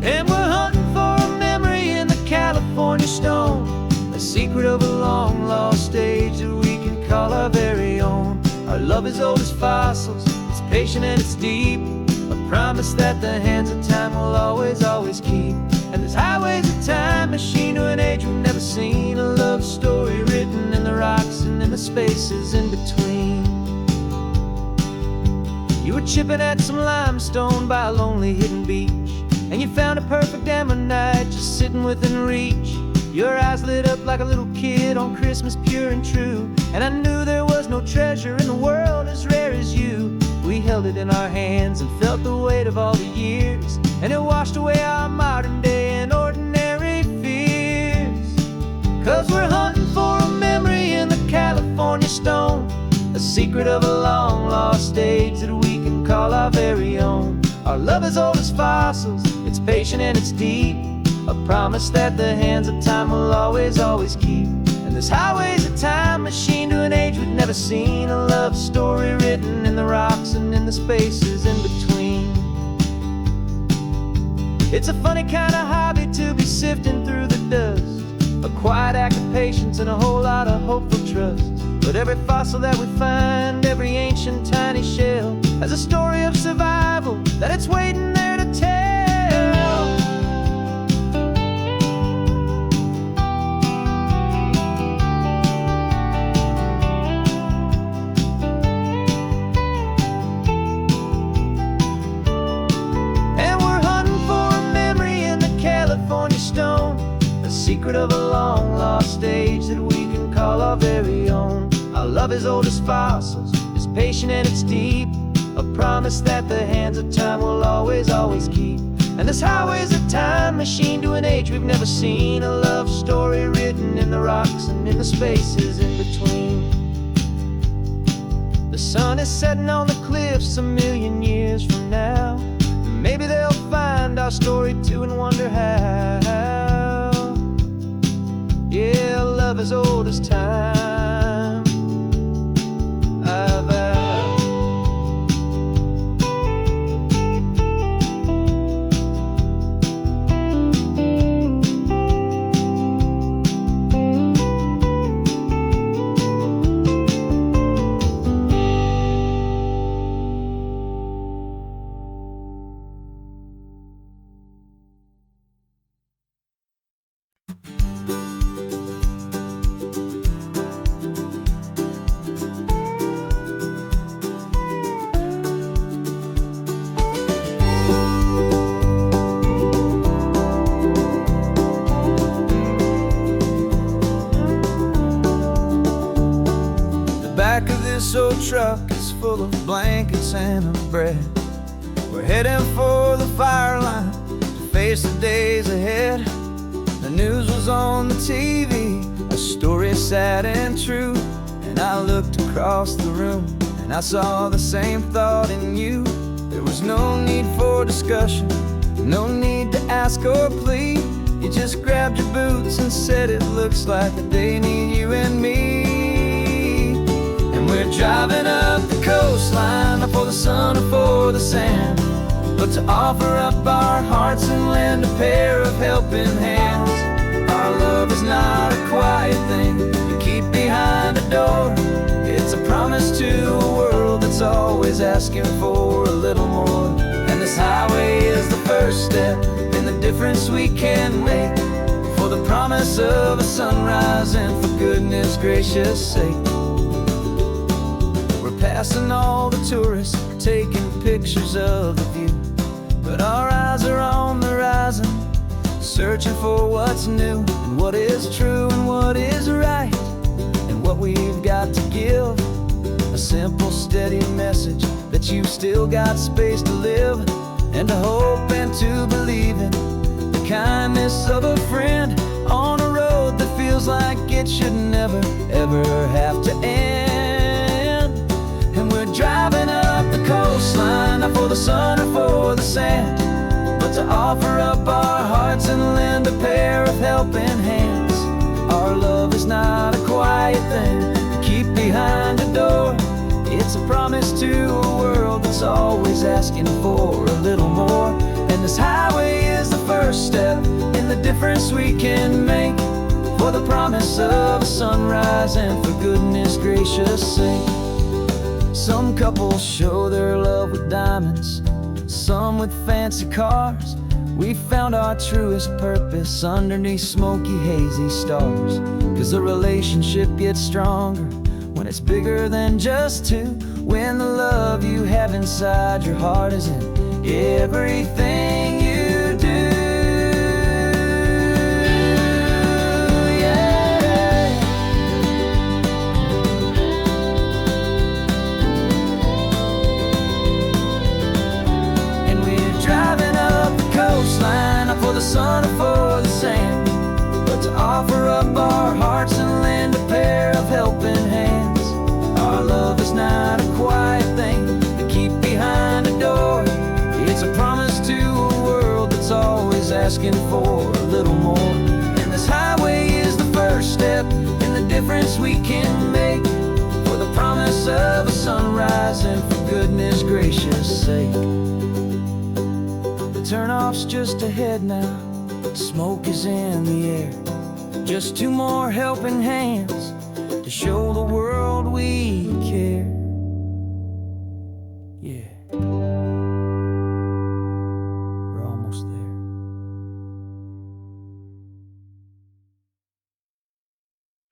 And we're hunting for a memory in the California stone, a secret of a long lost age that we can call our very own. Our love is old as fossils, it's patient and it's deep, a promise that the hands of time will always, always keep. And this highway's a time machine to an age we've never seen, a love story written in the rocks and in the spaces in between. You were chipping at some limestone by a lonely hidden beach, and you found a perfect ammonite just sitting within reach. Your eyes lit up like a little kid on Christmas, pure and true, and I knew there was no treasure in the world as rare as you. We held it in our hands and felt the weight of all the years, and it washed away our modern day and ordinary fears. 'Cause we're hunting for a memory in the California stone, a secret of a long lost age that we can call our very own. Our love is old as fossils, it's patient and it's deep, a promise that the hands of time will always, always keep. And this highway's a time machine to an age we've never seen, a love story written in the rocks and in the spaces in between. It's a funny kind of hobby to be sifting through the dust, a quiet act of patience and a whole lot of hopeful trust. But every fossil that we find, every ancient tiny shell, has a story of survival that it's waiting there to tell. Secret of a long lost age that we can call our very own. Our love is old as fossils, it's patient and it's deep, a promise that the hands of time will always, always keep. And this highway's a time machine to an age we've never seen, a love story written in the rocks and in the spaces in between. The sun is setting on the cliffs a million years from now, maybe they'll find our story too and wonder how. Yeah, love as old as time, I vow. This old truck is full of blankets and of bread. We're heading for the fire line to face the days ahead. The news was on the TV, a story sad and true, and I looked across the room and I saw the same thought in you. There There was no need for discussion, no need to ask or plead. You just grabbed your boots and said it looks like the day need you and me. And we're driving up the coastline, not for the sun or for the sand, but to offer up our hearts and lend a pair of helping hands. Our love is not a quiet thing you keep behind a door. It's a promise to a world that's always asking for a little more. And this highway is the first step in the difference we can make, for the promise of a sunrise and for goodness gracious sake. We're passing all the tourists, taking pictures of the view, but our eyes are on the horizon, searching for what's new and what is true and what is right, and what we've got to give. A simple, steady message that you've still got space to live, and to hope and to believe in the kindness of a friend on a road that feels like it should never, ever have to end. And we're driving up the coastline, not for the sun or for the sand, but to offer up our hearts and lend a pair of helping hands. Our love is not a quiet thing to keep behind a door. It's a promise to a world that's always asking for a little more. And this highway is the first step in the difference we can make, for the promise of a sunrise and for goodness gracious sake. Some couples show their love with diamonds, some with fancy cars. We found our truest purpose underneath smoky, hazy stars. 'Cause the relationship gets stronger when it's bigger than just two, when the love you have inside your heart is in everything you do. Yeah. And we're driving up the coastline, not for the sun or for the sand, but to offer up our hearts and lend a pair of helping hands. Our love is not a quiet thing to keep behind a door. It's a promise to a world that's always asking for a little more. And this highway is the first step in the difference we can make, for the promise of a sunrise and for goodness gracious sake. The turnoff's just ahead now, smoke is in the air. Just two more helping hands to show the world we care.